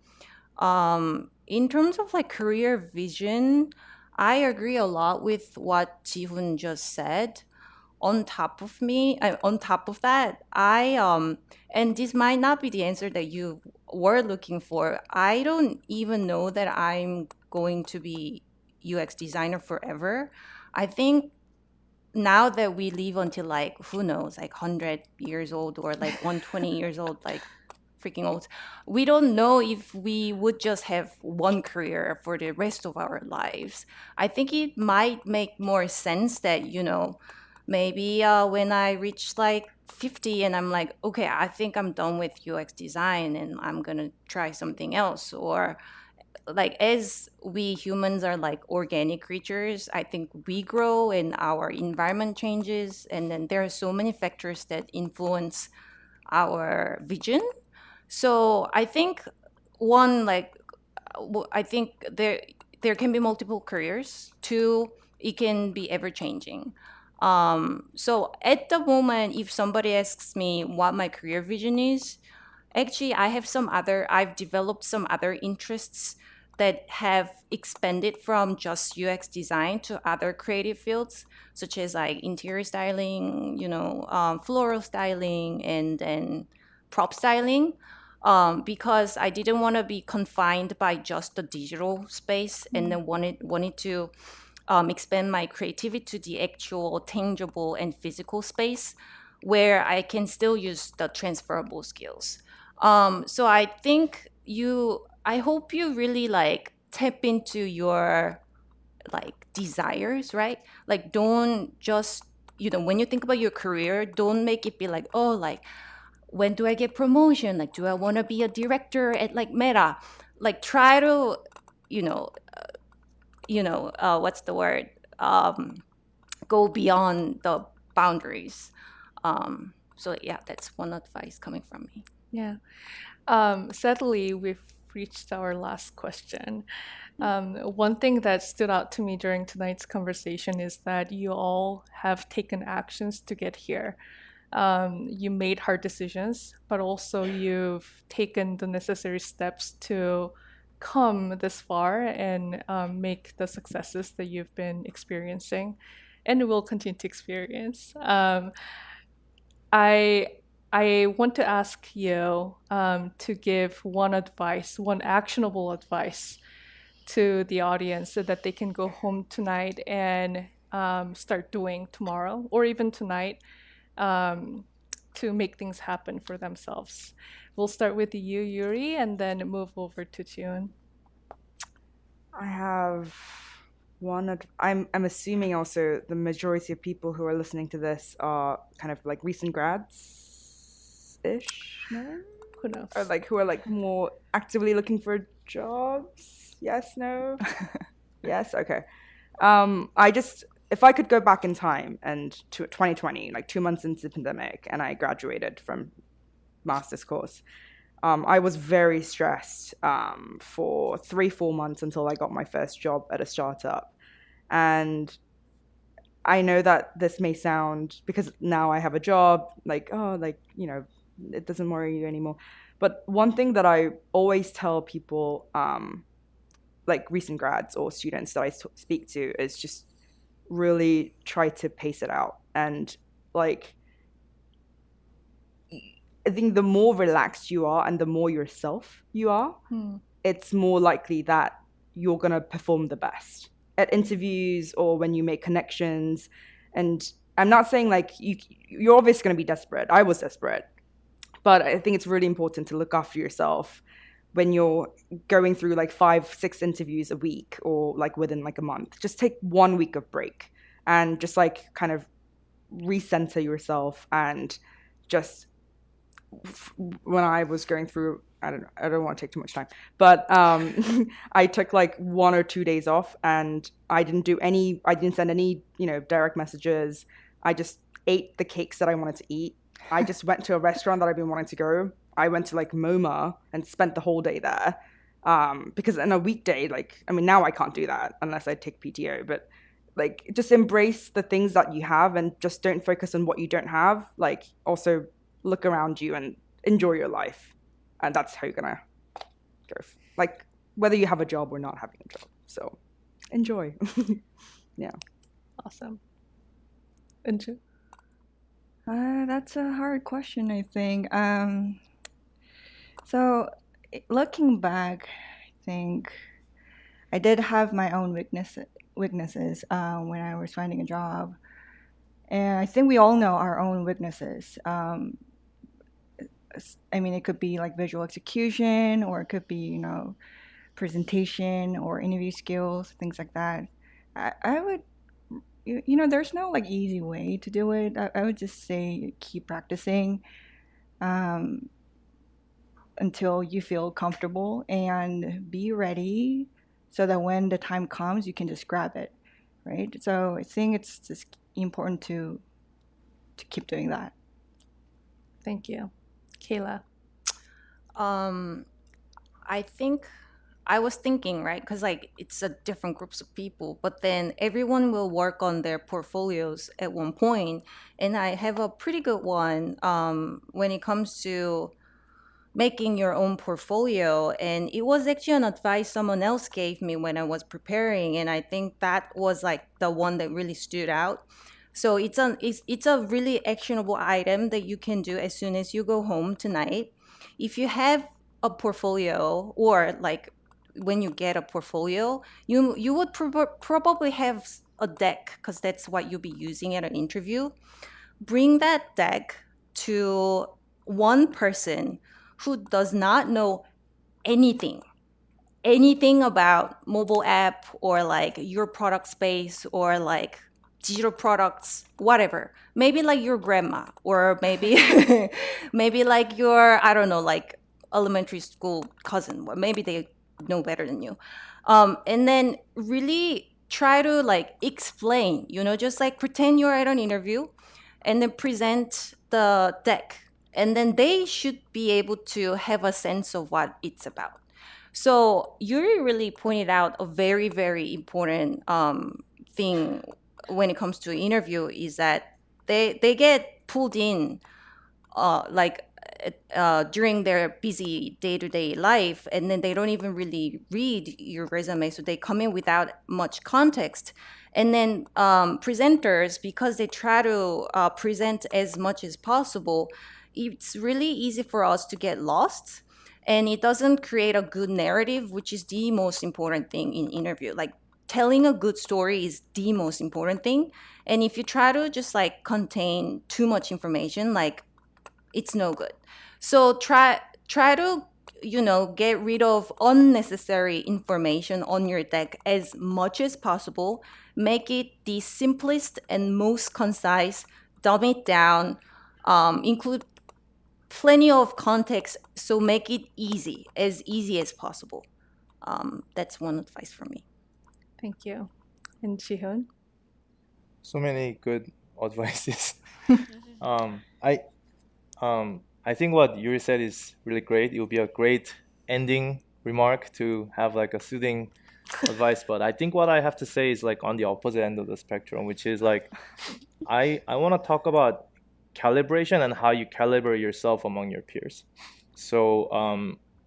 In terms of like career vision, I agree a lot with what Jihoon just said. On top of that, and this might not be the answer that you were looking for. I don't even know that I'm going to be UX designer forever. I think now that we live until like who knows, like 100 years old or like 120 years old, like freaking old, we don't know if we would just have one career for the rest of our lives. I think it might make more sense that, maybe when I reach like 50 and I'm like, okay, I think I'm done with UX design and I'm gonna try something else. Or like as we humans are like organic creatures, I think we grow and our environment changes, and then there are so many factors that influence our vision. So I think one, like I think there can be multiple careers. Two, it can be ever changing. So at the moment, if somebody asks me what my career vision is, actually I've developed some other interests that have expanded from just UX design to other creative fields, such as like interior styling, floral styling, and then prop styling. Because I didn't want to be confined by just the digital space, and then wanted to expand my creativity to the actual tangible and physical space where I can still use the transferable skills. So I hope you really like tap into your like desires, right? Like don't just, when you think about your career, don't make it be like, oh, like when do I get promotion? Like, do I want to be a director at like Meta? Like try to, you know, what's the word? Go beyond the boundaries. So yeah, that's one advice coming from me. Yeah. Sadly, we've reached our last question. One thing that stood out to me during tonight's conversation is that you all have taken actions to get here. You made hard decisions, but also you've taken the necessary steps to come this far and make the successes that you've been experiencing and will continue to experience. I want to ask you to give one advice, one actionable advice to the audience so that they can go home tonight and start doing tomorrow or even tonight to make things happen for themselves. We'll start with you, Yuri, and then move over to June. I have I'm assuming also the majority of people who are listening to this are kind of like recent grads ish, no? Who knows? Or like who are like more actively looking for jobs? Yes, no? Yes, okay. If I could go back in time and to 2020, like 2 months into the pandemic, and I graduated from master's course, I was very stressed for 3-4 months until I got my first job at a startup. And I know that this may sound, because now I have a job, like, oh, like, it doesn't worry you anymore. But one thing that I always tell people, like recent grads or students that I speak to, is just really try to pace it out. And like, I think the more relaxed you are and the more yourself you are, it's more likely that you're going to perform the best at interviews or when you make connections. And I'm not saying like you're obviously going to be desperate. I was desperate. But I think it's really important to look after yourself when you're going through like 5-6 interviews a week or like within like a month. Just take 1 week of break and just like kind of recenter yourself. And just when I was going through, I don't want to take too much time, but I took like 1 or 2 days off, and I didn't send any, direct messages. I just ate the cakes that I wanted to eat. I just went to a restaurant that I've been wanting to go. I went to like MoMA and spent the whole day there. Because in a weekday, now I can't do that unless I take PTO, but like just embrace the things that you have and just don't focus on what you don't have. Like also look around you and enjoy your life. And that's how you're gonna go. Like whether you have a job or not having a job. So enjoy. Yeah. Awesome. Unju? That's a hard question, I think. So looking back, I think I did have my own weaknesses when I was finding a job. And I think we all know our own weaknesses. It could be like visual execution, or it could be, presentation or interview skills, things like that. I would, there's no like easy way to do it. I would just say keep practicing until you feel comfortable, and be ready so that when the time comes, you can just grab it, right? So I think it's just important to keep doing that. Thank you. Kayla? I think I was thinking, right? Because like it's a different groups of people, but then everyone will work on their portfolios at one point, and I have a pretty good one when it comes to making your own portfolio. And it was actually an advice someone else gave me when I was preparing, and I think that was like the one that really stood out. So it's a really actionable item that you can do as soon as you go home tonight. If you have a portfolio, or like when you get a portfolio, you would probably have a deck, because that's what you'll be using at an interview. Bring that deck to one person who does not know anything about mobile app, or like your product space, or like digital products, whatever. Maybe like your grandma, or maybe maybe like your, I don't know, like elementary school cousin, or maybe they know better than you. And then really try to like explain, just like pretend you're at an interview, and then present the deck, and then they should be able to have a sense of what it's about. So Yuri really pointed out a very, very important thing when it comes to interview, is that they get pulled in like during their busy day-to-day life, and then they don't even really read your resume, so they come in without much context. And then presenters, because they try to present as much as possible, it's really easy for us to get lost, and it doesn't create a good narrative, which is the most important thing in interview. Like telling a good story is the most important thing, and if you try to just like contain too much information, like it's no good. So try to get rid of unnecessary information on your deck as much as possible. Make it the simplest and most concise. Dumb it down. Include plenty of context. So make it easy as possible. That's one advice from me. Thank you. And Jihoon? So many good advices. I think what Yuri said is really great. It would be a great ending remark to have like a soothing advice. But I think what I have to say is like on the opposite end of the spectrum, which is like I want to talk about calibration and how you calibrate yourself among your peers. So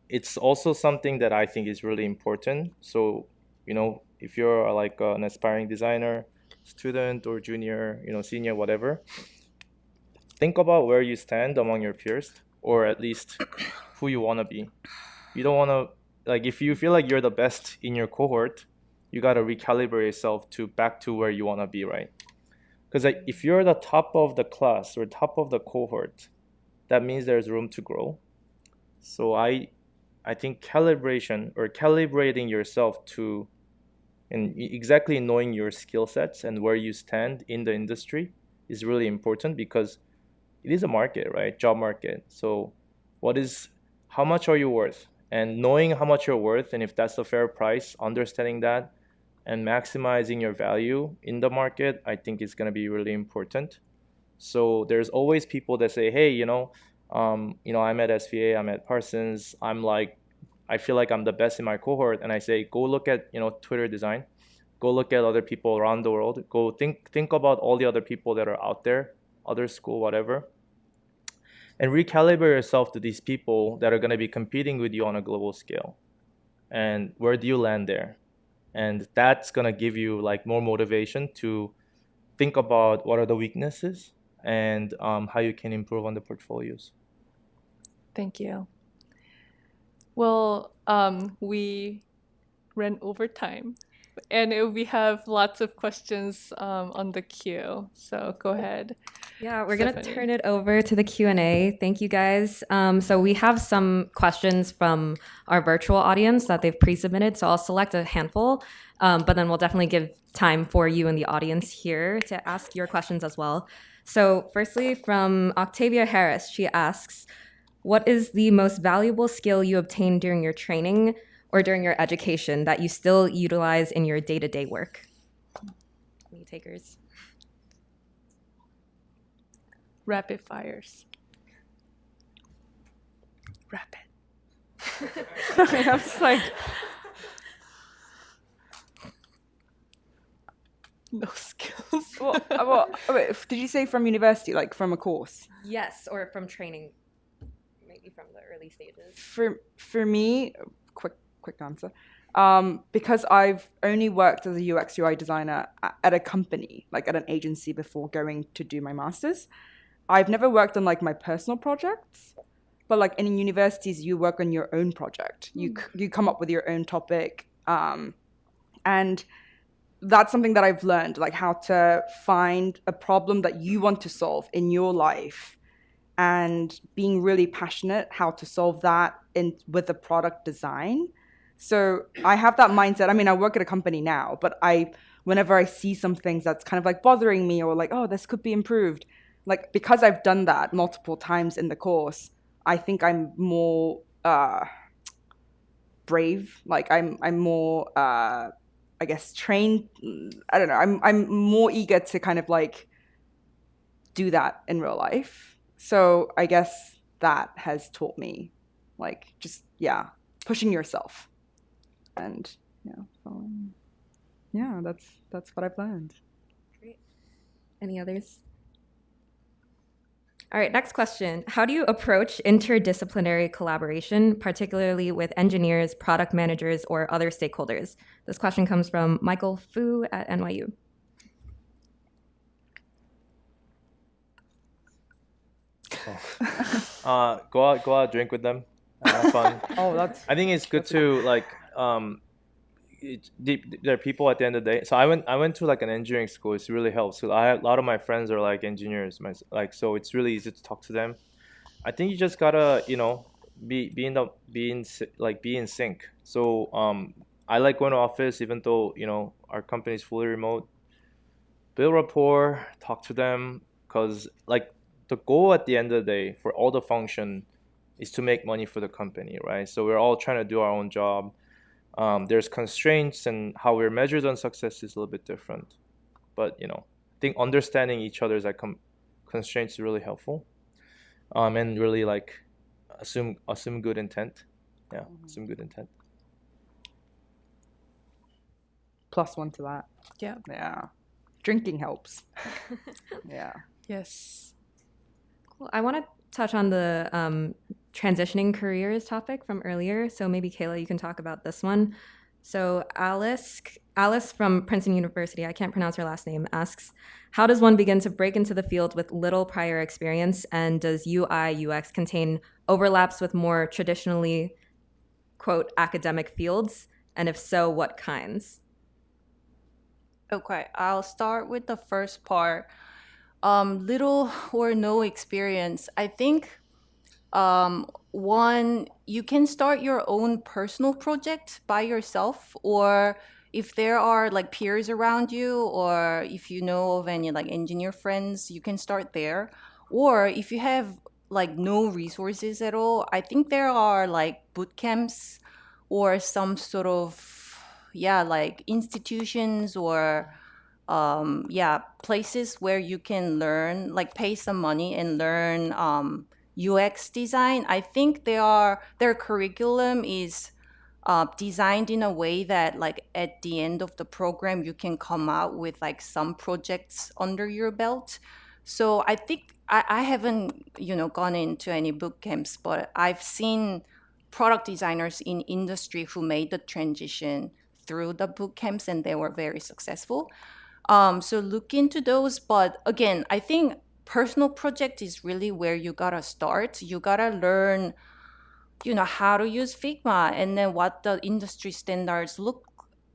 it's also something that I think is really important. So if you're like an aspiring designer, student or junior, senior, whatever, think about where you stand among your peers, or at least who you want to be. You don't want to, like, if you feel like you're the best in your cohort, you got to recalibrate yourself to back to where you want to be, right? Because like, if you're the top of the class or top of the cohort, that means there's room to grow. So I think calibration, or calibrating yourself to, and exactly knowing your skill sets and where you stand in the industry, is really important because it is a market, right? Job market. So how much are you worth? And knowing how much you're worth, and if that's a fair price, understanding that and maximizing your value in the market, I think is going to be really important. So there's always people that say, hey, I'm at SVA, I'm at Parsons, I feel like I'm the best in my cohort, and I say, go look at, Twitter design, go look at other people around the world, go think about all the other people that are out there, other school, whatever, and recalibrate yourself to these people that are going to be competing with you on a global scale. And where do you land there? And that's going to give you like more motivation to think about what are the weaknesses and how you can improve on the portfolios. Thank you. Well, we ran over time, and we have lots of questions on the queue. So go ahead. Yeah, we're going to turn it over to the Q&A. Thank you, guys. So we have some questions from our virtual audience that they've pre-submitted, so I'll select a handful, but then we'll definitely give time for you in the audience here to ask your questions as well. So firstly, from Octavia Harris, she asks, what is the most valuable skill you obtained during your training or during your education that you still utilize in your day-to-day work? Any takers? Rapid fires. Rapid. I was like, no skills. wait, did you say from university, like from a course? Yes, or from training, maybe from the early stages. For me, quick answer. Because I've only worked as a UX UI designer at a company, like at an agency, before going to do my master's. I've never worked on like my personal projects, but like in universities, you work on your own project. You come up with your own topic, and that's something that I've learned, like how to find a problem that you want to solve in your life, and being really passionate how to solve that with the product design. So I have that mindset. I mean, I work at a company now, but whenever I see some things that's kind of like bothering me or like, oh, this could be improved, like because I've done that multiple times in the course, I think I'm more brave. Like I'm more I guess trained. I don't know. I'm more eager to kind of like do that in real life. So I guess that has taught me, like, just pushing yourself, and that's what I've learned. Great. Any others? All right, next question. How do you approach interdisciplinary collaboration, particularly with engineers, product managers, or other stakeholders? This question comes from Michael Fu at NYU. Go out, drink with them, have fun. I think it's good to like. There are people at the end of the day. So I went to like an engineering school. It really helps. So a lot of my friends are like engineers. So it's really easy to talk to them. I think you just gotta be in sync. So I like going to office even though our company is fully remote. Build rapport, talk to them, because like the goal at the end of the day for all the function is to make money for the company, right? So we're all trying to do our own job. There's constraints, and how we're measured on success is a little bit different. But I think understanding each other's constraints is really helpful, and really like assume good intent. Yeah, assume good intent. +1 to that. Yeah. Drinking helps. Yeah. Yes. Cool. I want to touch on the transitioning careers topic from earlier. So maybe Kayla, you can talk about this one. So Alice from Princeton University, I can't pronounce her last name, asks, how does one begin to break into the field with little prior experience? And does UI, UX contain overlaps with more traditionally, quote, academic fields? And if so, what kinds? Okay, I'll start with the first part. Little or no experience. I think one, you can start your own personal project by yourself, or if there are like peers around you, or if you know of any like engineer friends, you can start there. Or if you have like no resources at all, I think there are like boot camps or some sort of, yeah, like institutions or yeah, places where you can learn, like pay some money and learn UX design. I think their curriculum is designed in a way that like at the end of the program you can come out with like some projects under your belt. So I think I haven't, you know, gone into any boot camps, but I've seen product designers in industry who made the transition through the boot camps and they were very successful. So look into those. But again, I think personal project is really where you gotta start. You gotta learn, you know, how to use Figma and then what the industry standards look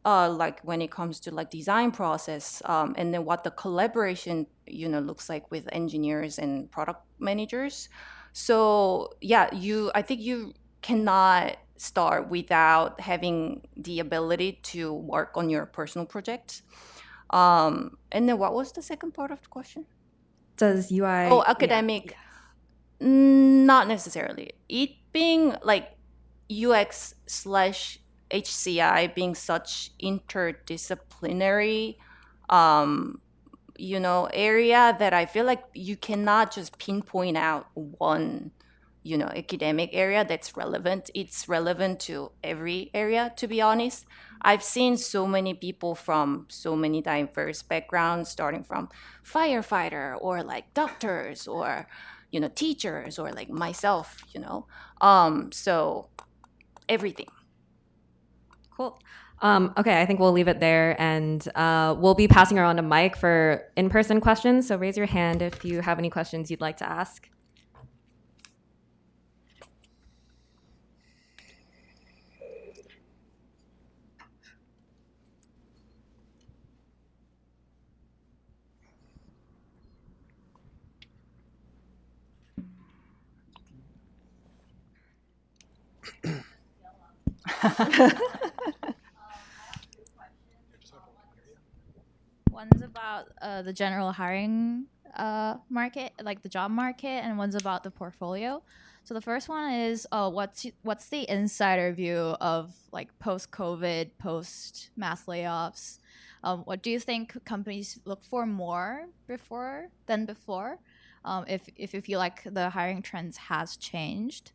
like when it comes to like design process, and then what the collaboration, you know, looks like with engineers and product managers. So yeah, I think you cannot start without having the ability to work on your personal projects. And then what was the second part of the question? Does UI? Oh, Yeah. academic. Not necessarily. It being like UX slash HCI being such interdisciplinary, um, you know, area that I feel like you cannot just pinpoint out one, you know, academic area that's relevant. It's relevant to every area, to be honest. I've seen so many people from so many diverse backgrounds, starting from firefighter or like doctors or, you know, teachers or like myself, you know. So everything. Cool. Okay, I think we'll leave it there, and we'll be passing around a mic for in-person questions. So raise your hand if you have any questions you'd like to ask. One's about the general hiring market, like the job market, and one's about the portfolio. So the first one is what's the insider view of like post-COVID, post-mass layoffs? What do you think companies look for more than before? If you feel like the hiring trends has changed.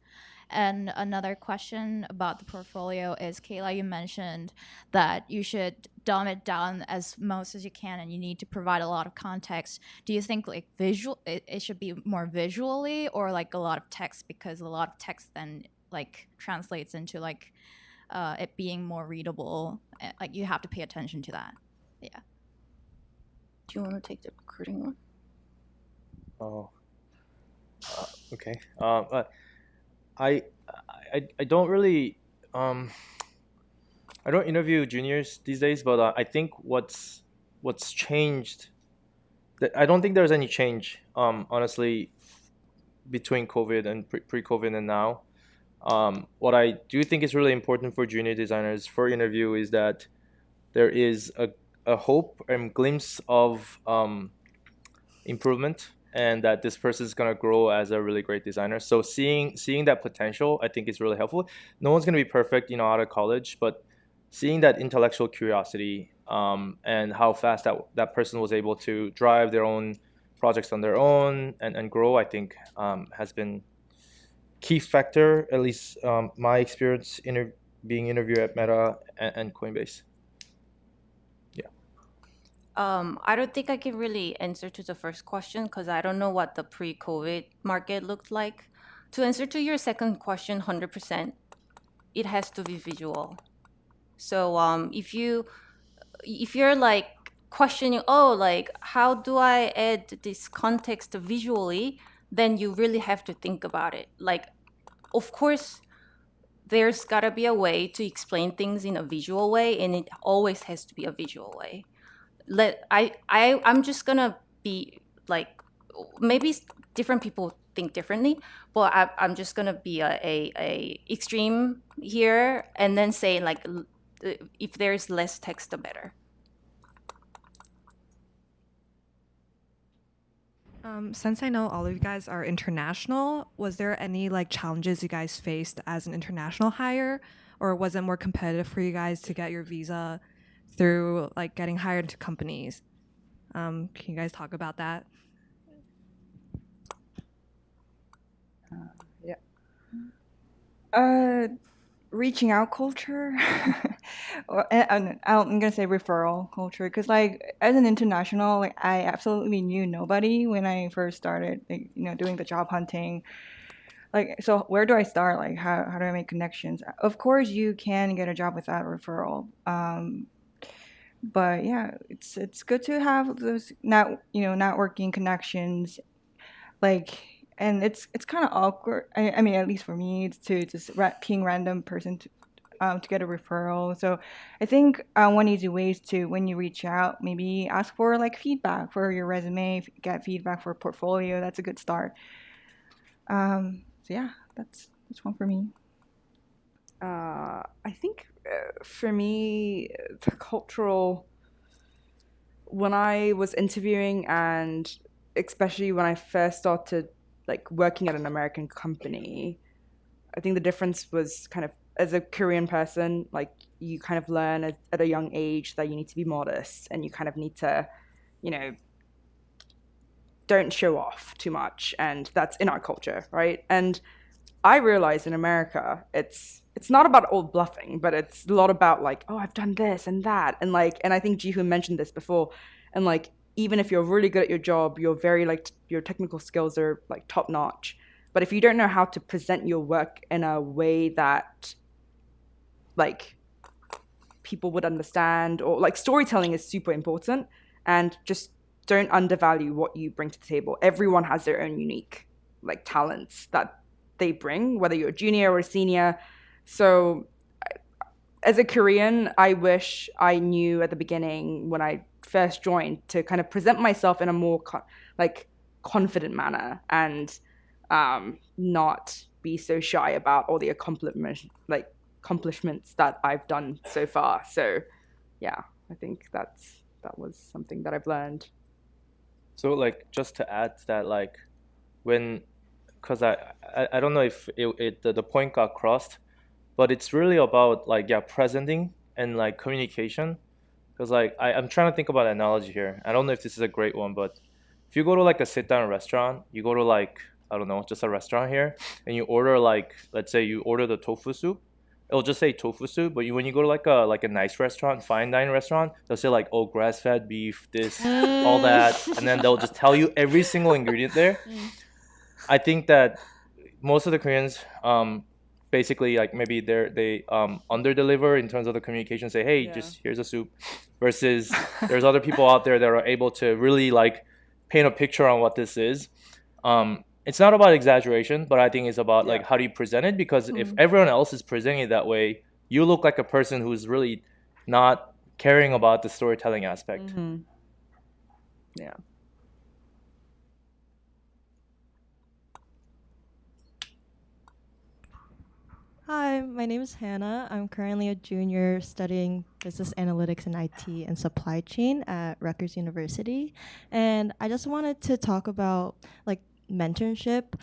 And another question about the portfolio is, Kayla, you mentioned that you should dumb it down as most as you can and you need to provide a lot of context. Do you think like it should be more visually or like a lot of text, because a lot of text then like translates into like it being more readable? Like you have to pay attention to that. Yeah. Do you want to take the recruiting one? Oh, okay. I don't really I don't interview juniors these days, but I think what's changed. I don't think there's any change, honestly, between COVID and pre-COVID and now. What I do think is really important for junior designers for interview is that there is a hope and glimpse of improvement, and that this person is going to grow as a really great designer. So seeing that potential, I think, is really helpful. No one's going to be perfect, you know, out of college, but seeing that intellectual curiosity, and how fast that person was able to drive their own projects on their own and grow, I think, has been key factor, at least my experience being interviewed at Meta and Coinbase. I don't think I can really answer to the first question because I don't know what the pre-COVID market looked like. To answer to your second question, 100%, it has to be visual. So if you're like questioning, oh, like how do I add this context visually, then you really have to think about it. Like, of course, there's gotta be a way to explain things in a visual way, and it always has to be a visual way. I'm just gonna be like, maybe different people think differently, but I'm just gonna be a extreme here and then say like if there's less text, the better. Since I know all of you guys are international, was there any like challenges you guys faced as an international hire, or was it more competitive for you guys to get your visa through like getting hired into companies? Can you guys talk about that? Reaching out culture. I'm gonna say referral culture, because like as an international, like I absolutely knew nobody when I first started, like, doing the job hunting. Like, so where do I start? Like, how do I make connections? Of course, you can get a job without referral. But yeah, it's good to have those networking connections, like, and it's kind of awkward. I mean, at least for me, it's to just ping random person to get a referral. So I think one easy way is to, when you reach out, maybe ask for like feedback for your resume, get feedback for a portfolio. That's a good start. So yeah, that's one for me. I think for me, the cultural, when I was interviewing, and especially when I first started like working at an American company, I think the difference was kind of, as a Korean person, like you kind of learn at a young age that you need to be modest, and you kind of need to, don't show off too much, and that's in our culture, right? And I realized in America, it's not about all bluffing, but it's a lot about like, oh, I've done this and that, and like, and I think Jihoon mentioned this before, and like, even if you're really good at your job, you're very like your technical skills are like top notch, but if you don't know how to present your work in a way that like people would understand, or like storytelling is super important, and just don't undervalue what you bring to the table. Everyone has their own unique like talents that they bring, whether you're a junior or a senior. So as a Korean, I wish I knew at the beginning when I first joined to kind of present myself in a more confident manner, and not be so shy about all the accomplishments that I've done so far. So yeah, I think that was something that I've learned. So like just to add to that, like when, because I don't know if the point got crossed, but it's really about like, yeah, presenting and like communication. Because like I'm trying to think about an analogy here. I don't know if this is a great one, but if you go to like a sit down restaurant, you go to like, I don't know, just a restaurant here, and you order like, let's say you order the tofu soup, it'll just say tofu soup. But when you go to like a nice restaurant, fine dining restaurant, they'll say like, oh, grass fed beef, this, all that, and then they'll just tell you every single ingredient there. I think that most of the Koreans, basically like maybe they under deliver in terms of the communication, say, hey, just here's a soup, versus there's other people out there that are able to really like paint a picture on what this is. It's not about exaggeration, but I think it's about like how do you present it, because if everyone else is presenting it that way, you look like a person who's really not caring about the storytelling aspect. Yeah. Hi, my name is Hannah. I'm currently a junior studying business analytics and IT and supply chain at Rutgers University. And I just wanted to talk about like mentorship.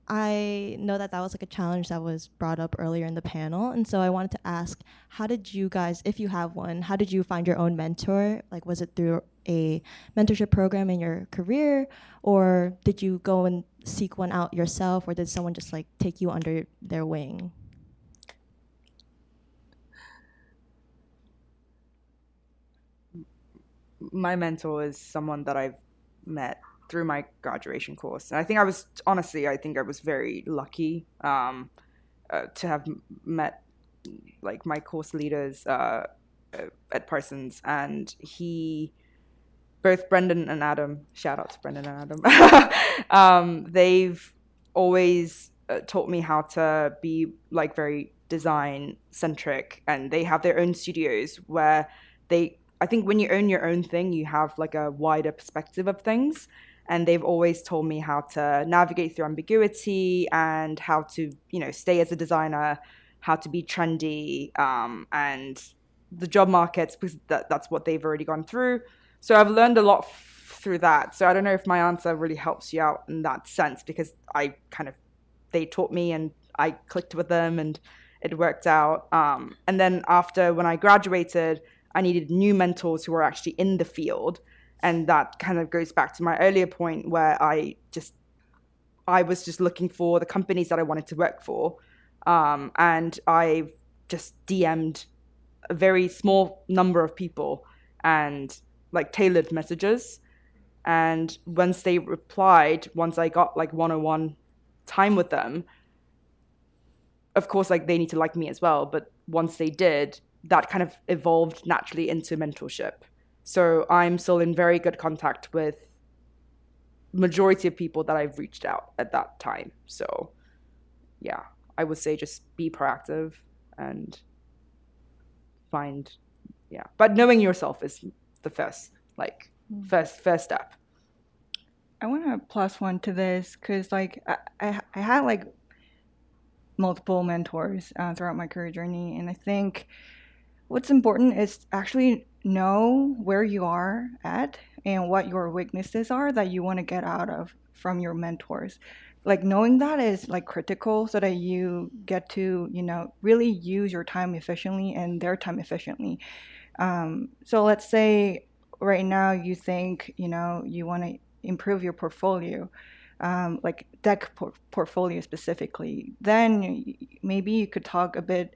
I know that was like a challenge that was brought up earlier in the panel. And so I wanted to ask, how did you guys, if you have one, how did you find your own mentor? Like, was it through a mentorship program in your career, or did you go and seek one out yourself, or did someone just like take you under their wing? My mentor is someone that I've met through my graduation course, and I think I was very lucky to have met like my course leaders at Parsons, and both Brendan and Adam, shout out to Brendan and Adam, they've always taught me how to be like very design centric, and they have their own studios where I think when you own your own thing, you have like a wider perspective of things. And they've always told me how to navigate through ambiguity, and how to, stay as a designer, how to be trendy, and the job markets, because that's what they've already gone through. So I've learned a lot through that. So I don't know if my answer really helps you out in that sense, because they taught me and I clicked with them and it worked out. And then after, when I graduated, I needed new mentors who were actually in the field. And that kind of goes back to my earlier point where I was just looking for the companies that I wanted to work for. And I just DM'd a very small number of people and like tailored messages. And once they replied, once I got like one-on-one time with them, of course, like they need to like me as well. But once they did, that kind of evolved naturally into mentorship. So I'm still in very good contact with majority of people that I've reached out at that time. So yeah, I would say just be proactive and find, yeah. But knowing yourself is the first step. I want to plus one to this because like I had like multiple mentors throughout my career journey, and I think what's important is actually know where you are at and what your weaknesses are that you want to get out of from your mentors. Like knowing that is like critical so that you get to, you know, really use your time efficiently and their time efficiently. So let's say right now you think, you know, you want to improve your portfolio, like deck portfolio specifically, then maybe you could talk a bit,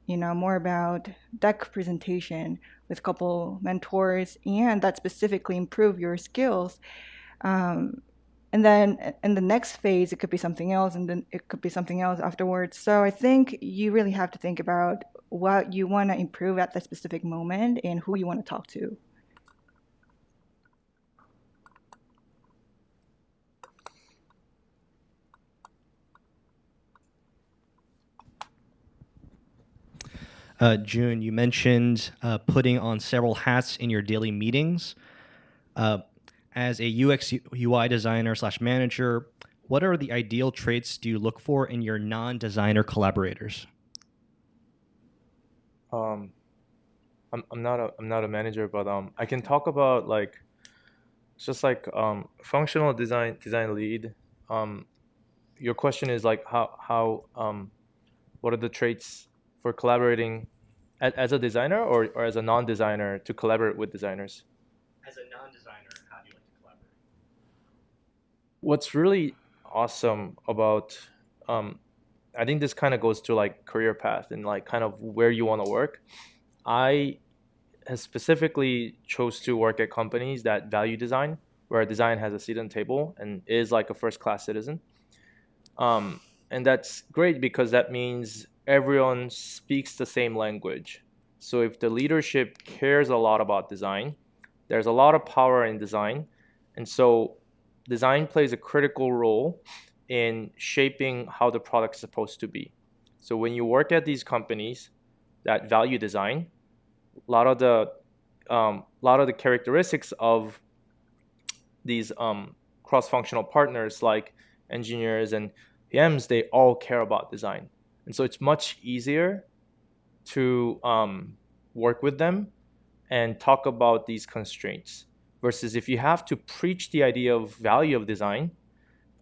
you know, more about deck presentation with a couple mentors, and that specifically improve your skills. And then in the next phase, it could be something else, and then it could be something else afterwards. So I think you really have to think about what you want to improve at that specific moment and who you want to talk to. June, you mentioned putting on several hats in your daily meetings. As a UX UI designer / manager, what are the ideal traits do you look for in your non-designer collaborators? I'm not a manager, but I can talk about like just like functional design lead. Your question is like how what are the traits for collaborating as a designer or as a non-designer to collaborate with designers? As a non-designer, how do you like to collaborate? What's really awesome about I think this kind of goes to like career path and like kind of where you want to work. I has specifically chose to work at companies that value design, where design has a seat on the table and is like a first-class citizen. And that's great because that means everyone speaks the same language. So if the leadership cares a lot about design, there's a lot of power in design. And so design plays a critical role in shaping how the product is supposed to be. So when you work at these companies that value design, a lot of the characteristics of these cross-functional partners like engineers and PMs, they all care about design. And so it's much easier to work with them and talk about these constraints versus if you have to preach the idea of value of design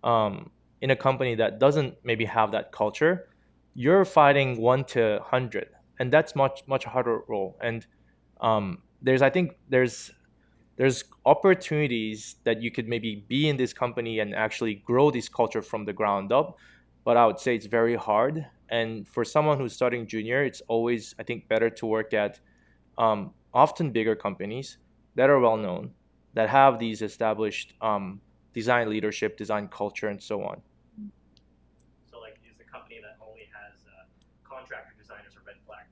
in a company that doesn't maybe have that culture, you're fighting 1 to 100, and that's much harder role. And there's opportunities that you could maybe be in this company and actually grow this culture from the ground up, but I would say it's very hard. And for someone who's starting junior, it's always, I think, better to work at often bigger companies that are well known, that have these established design leadership, design culture, and so on. So, like, is the company that only has contractor designers a red flag?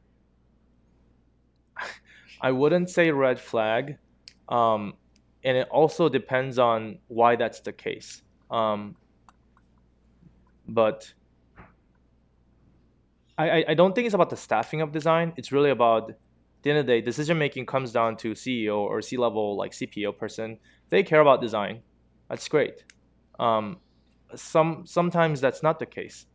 I wouldn't say red flag, and it also depends on why that's the case. But I don't think it's about the staffing of design. It's really about, at the end of the day, decision making comes down to CEO or C-level, like CPO person. They care about design. That's great. Sometimes that's not the case.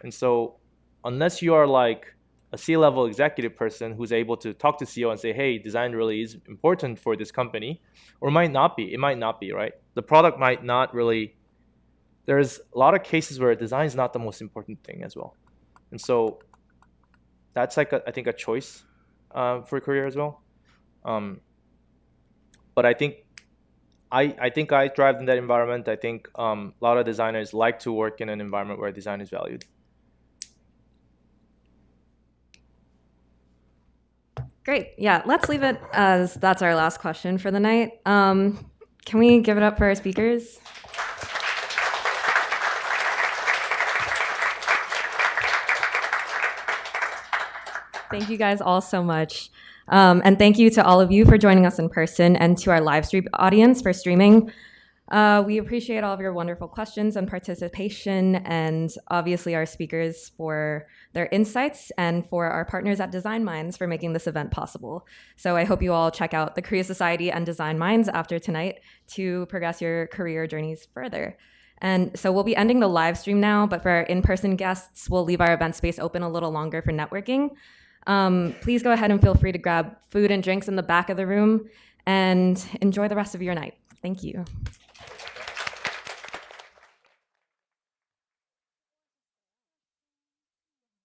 And so unless you are like a C-level executive person who's able to talk to CEO and say, hey, design really is important for this company, or might not be. It might not be, right? The product might not really. There's a lot of cases where design is not the most important thing as well. And so that's like, I think, a choice for a career as well. But I think I thrived in that environment. I think a lot of designers like to work in an environment where design is valued. Great. Yeah, let's leave it as that's our last question for the night. Can we give it up for our speakers? Thank you guys all so much. And thank you to all of you for joining us in person and to our live stream audience for streaming. We appreciate all of your wonderful questions and participation, and obviously our speakers for their insights, and for our partners at Design Minds for making this event possible. So I hope you all check out the Korea Society and Design Minds after tonight to progress your career journeys further. And so we'll be ending the live stream now, but for our in-person guests, we'll leave our event space open a little longer for networking. Please go ahead and feel free to grab food and drinks in the back of the room and enjoy the rest of your night. Thank you.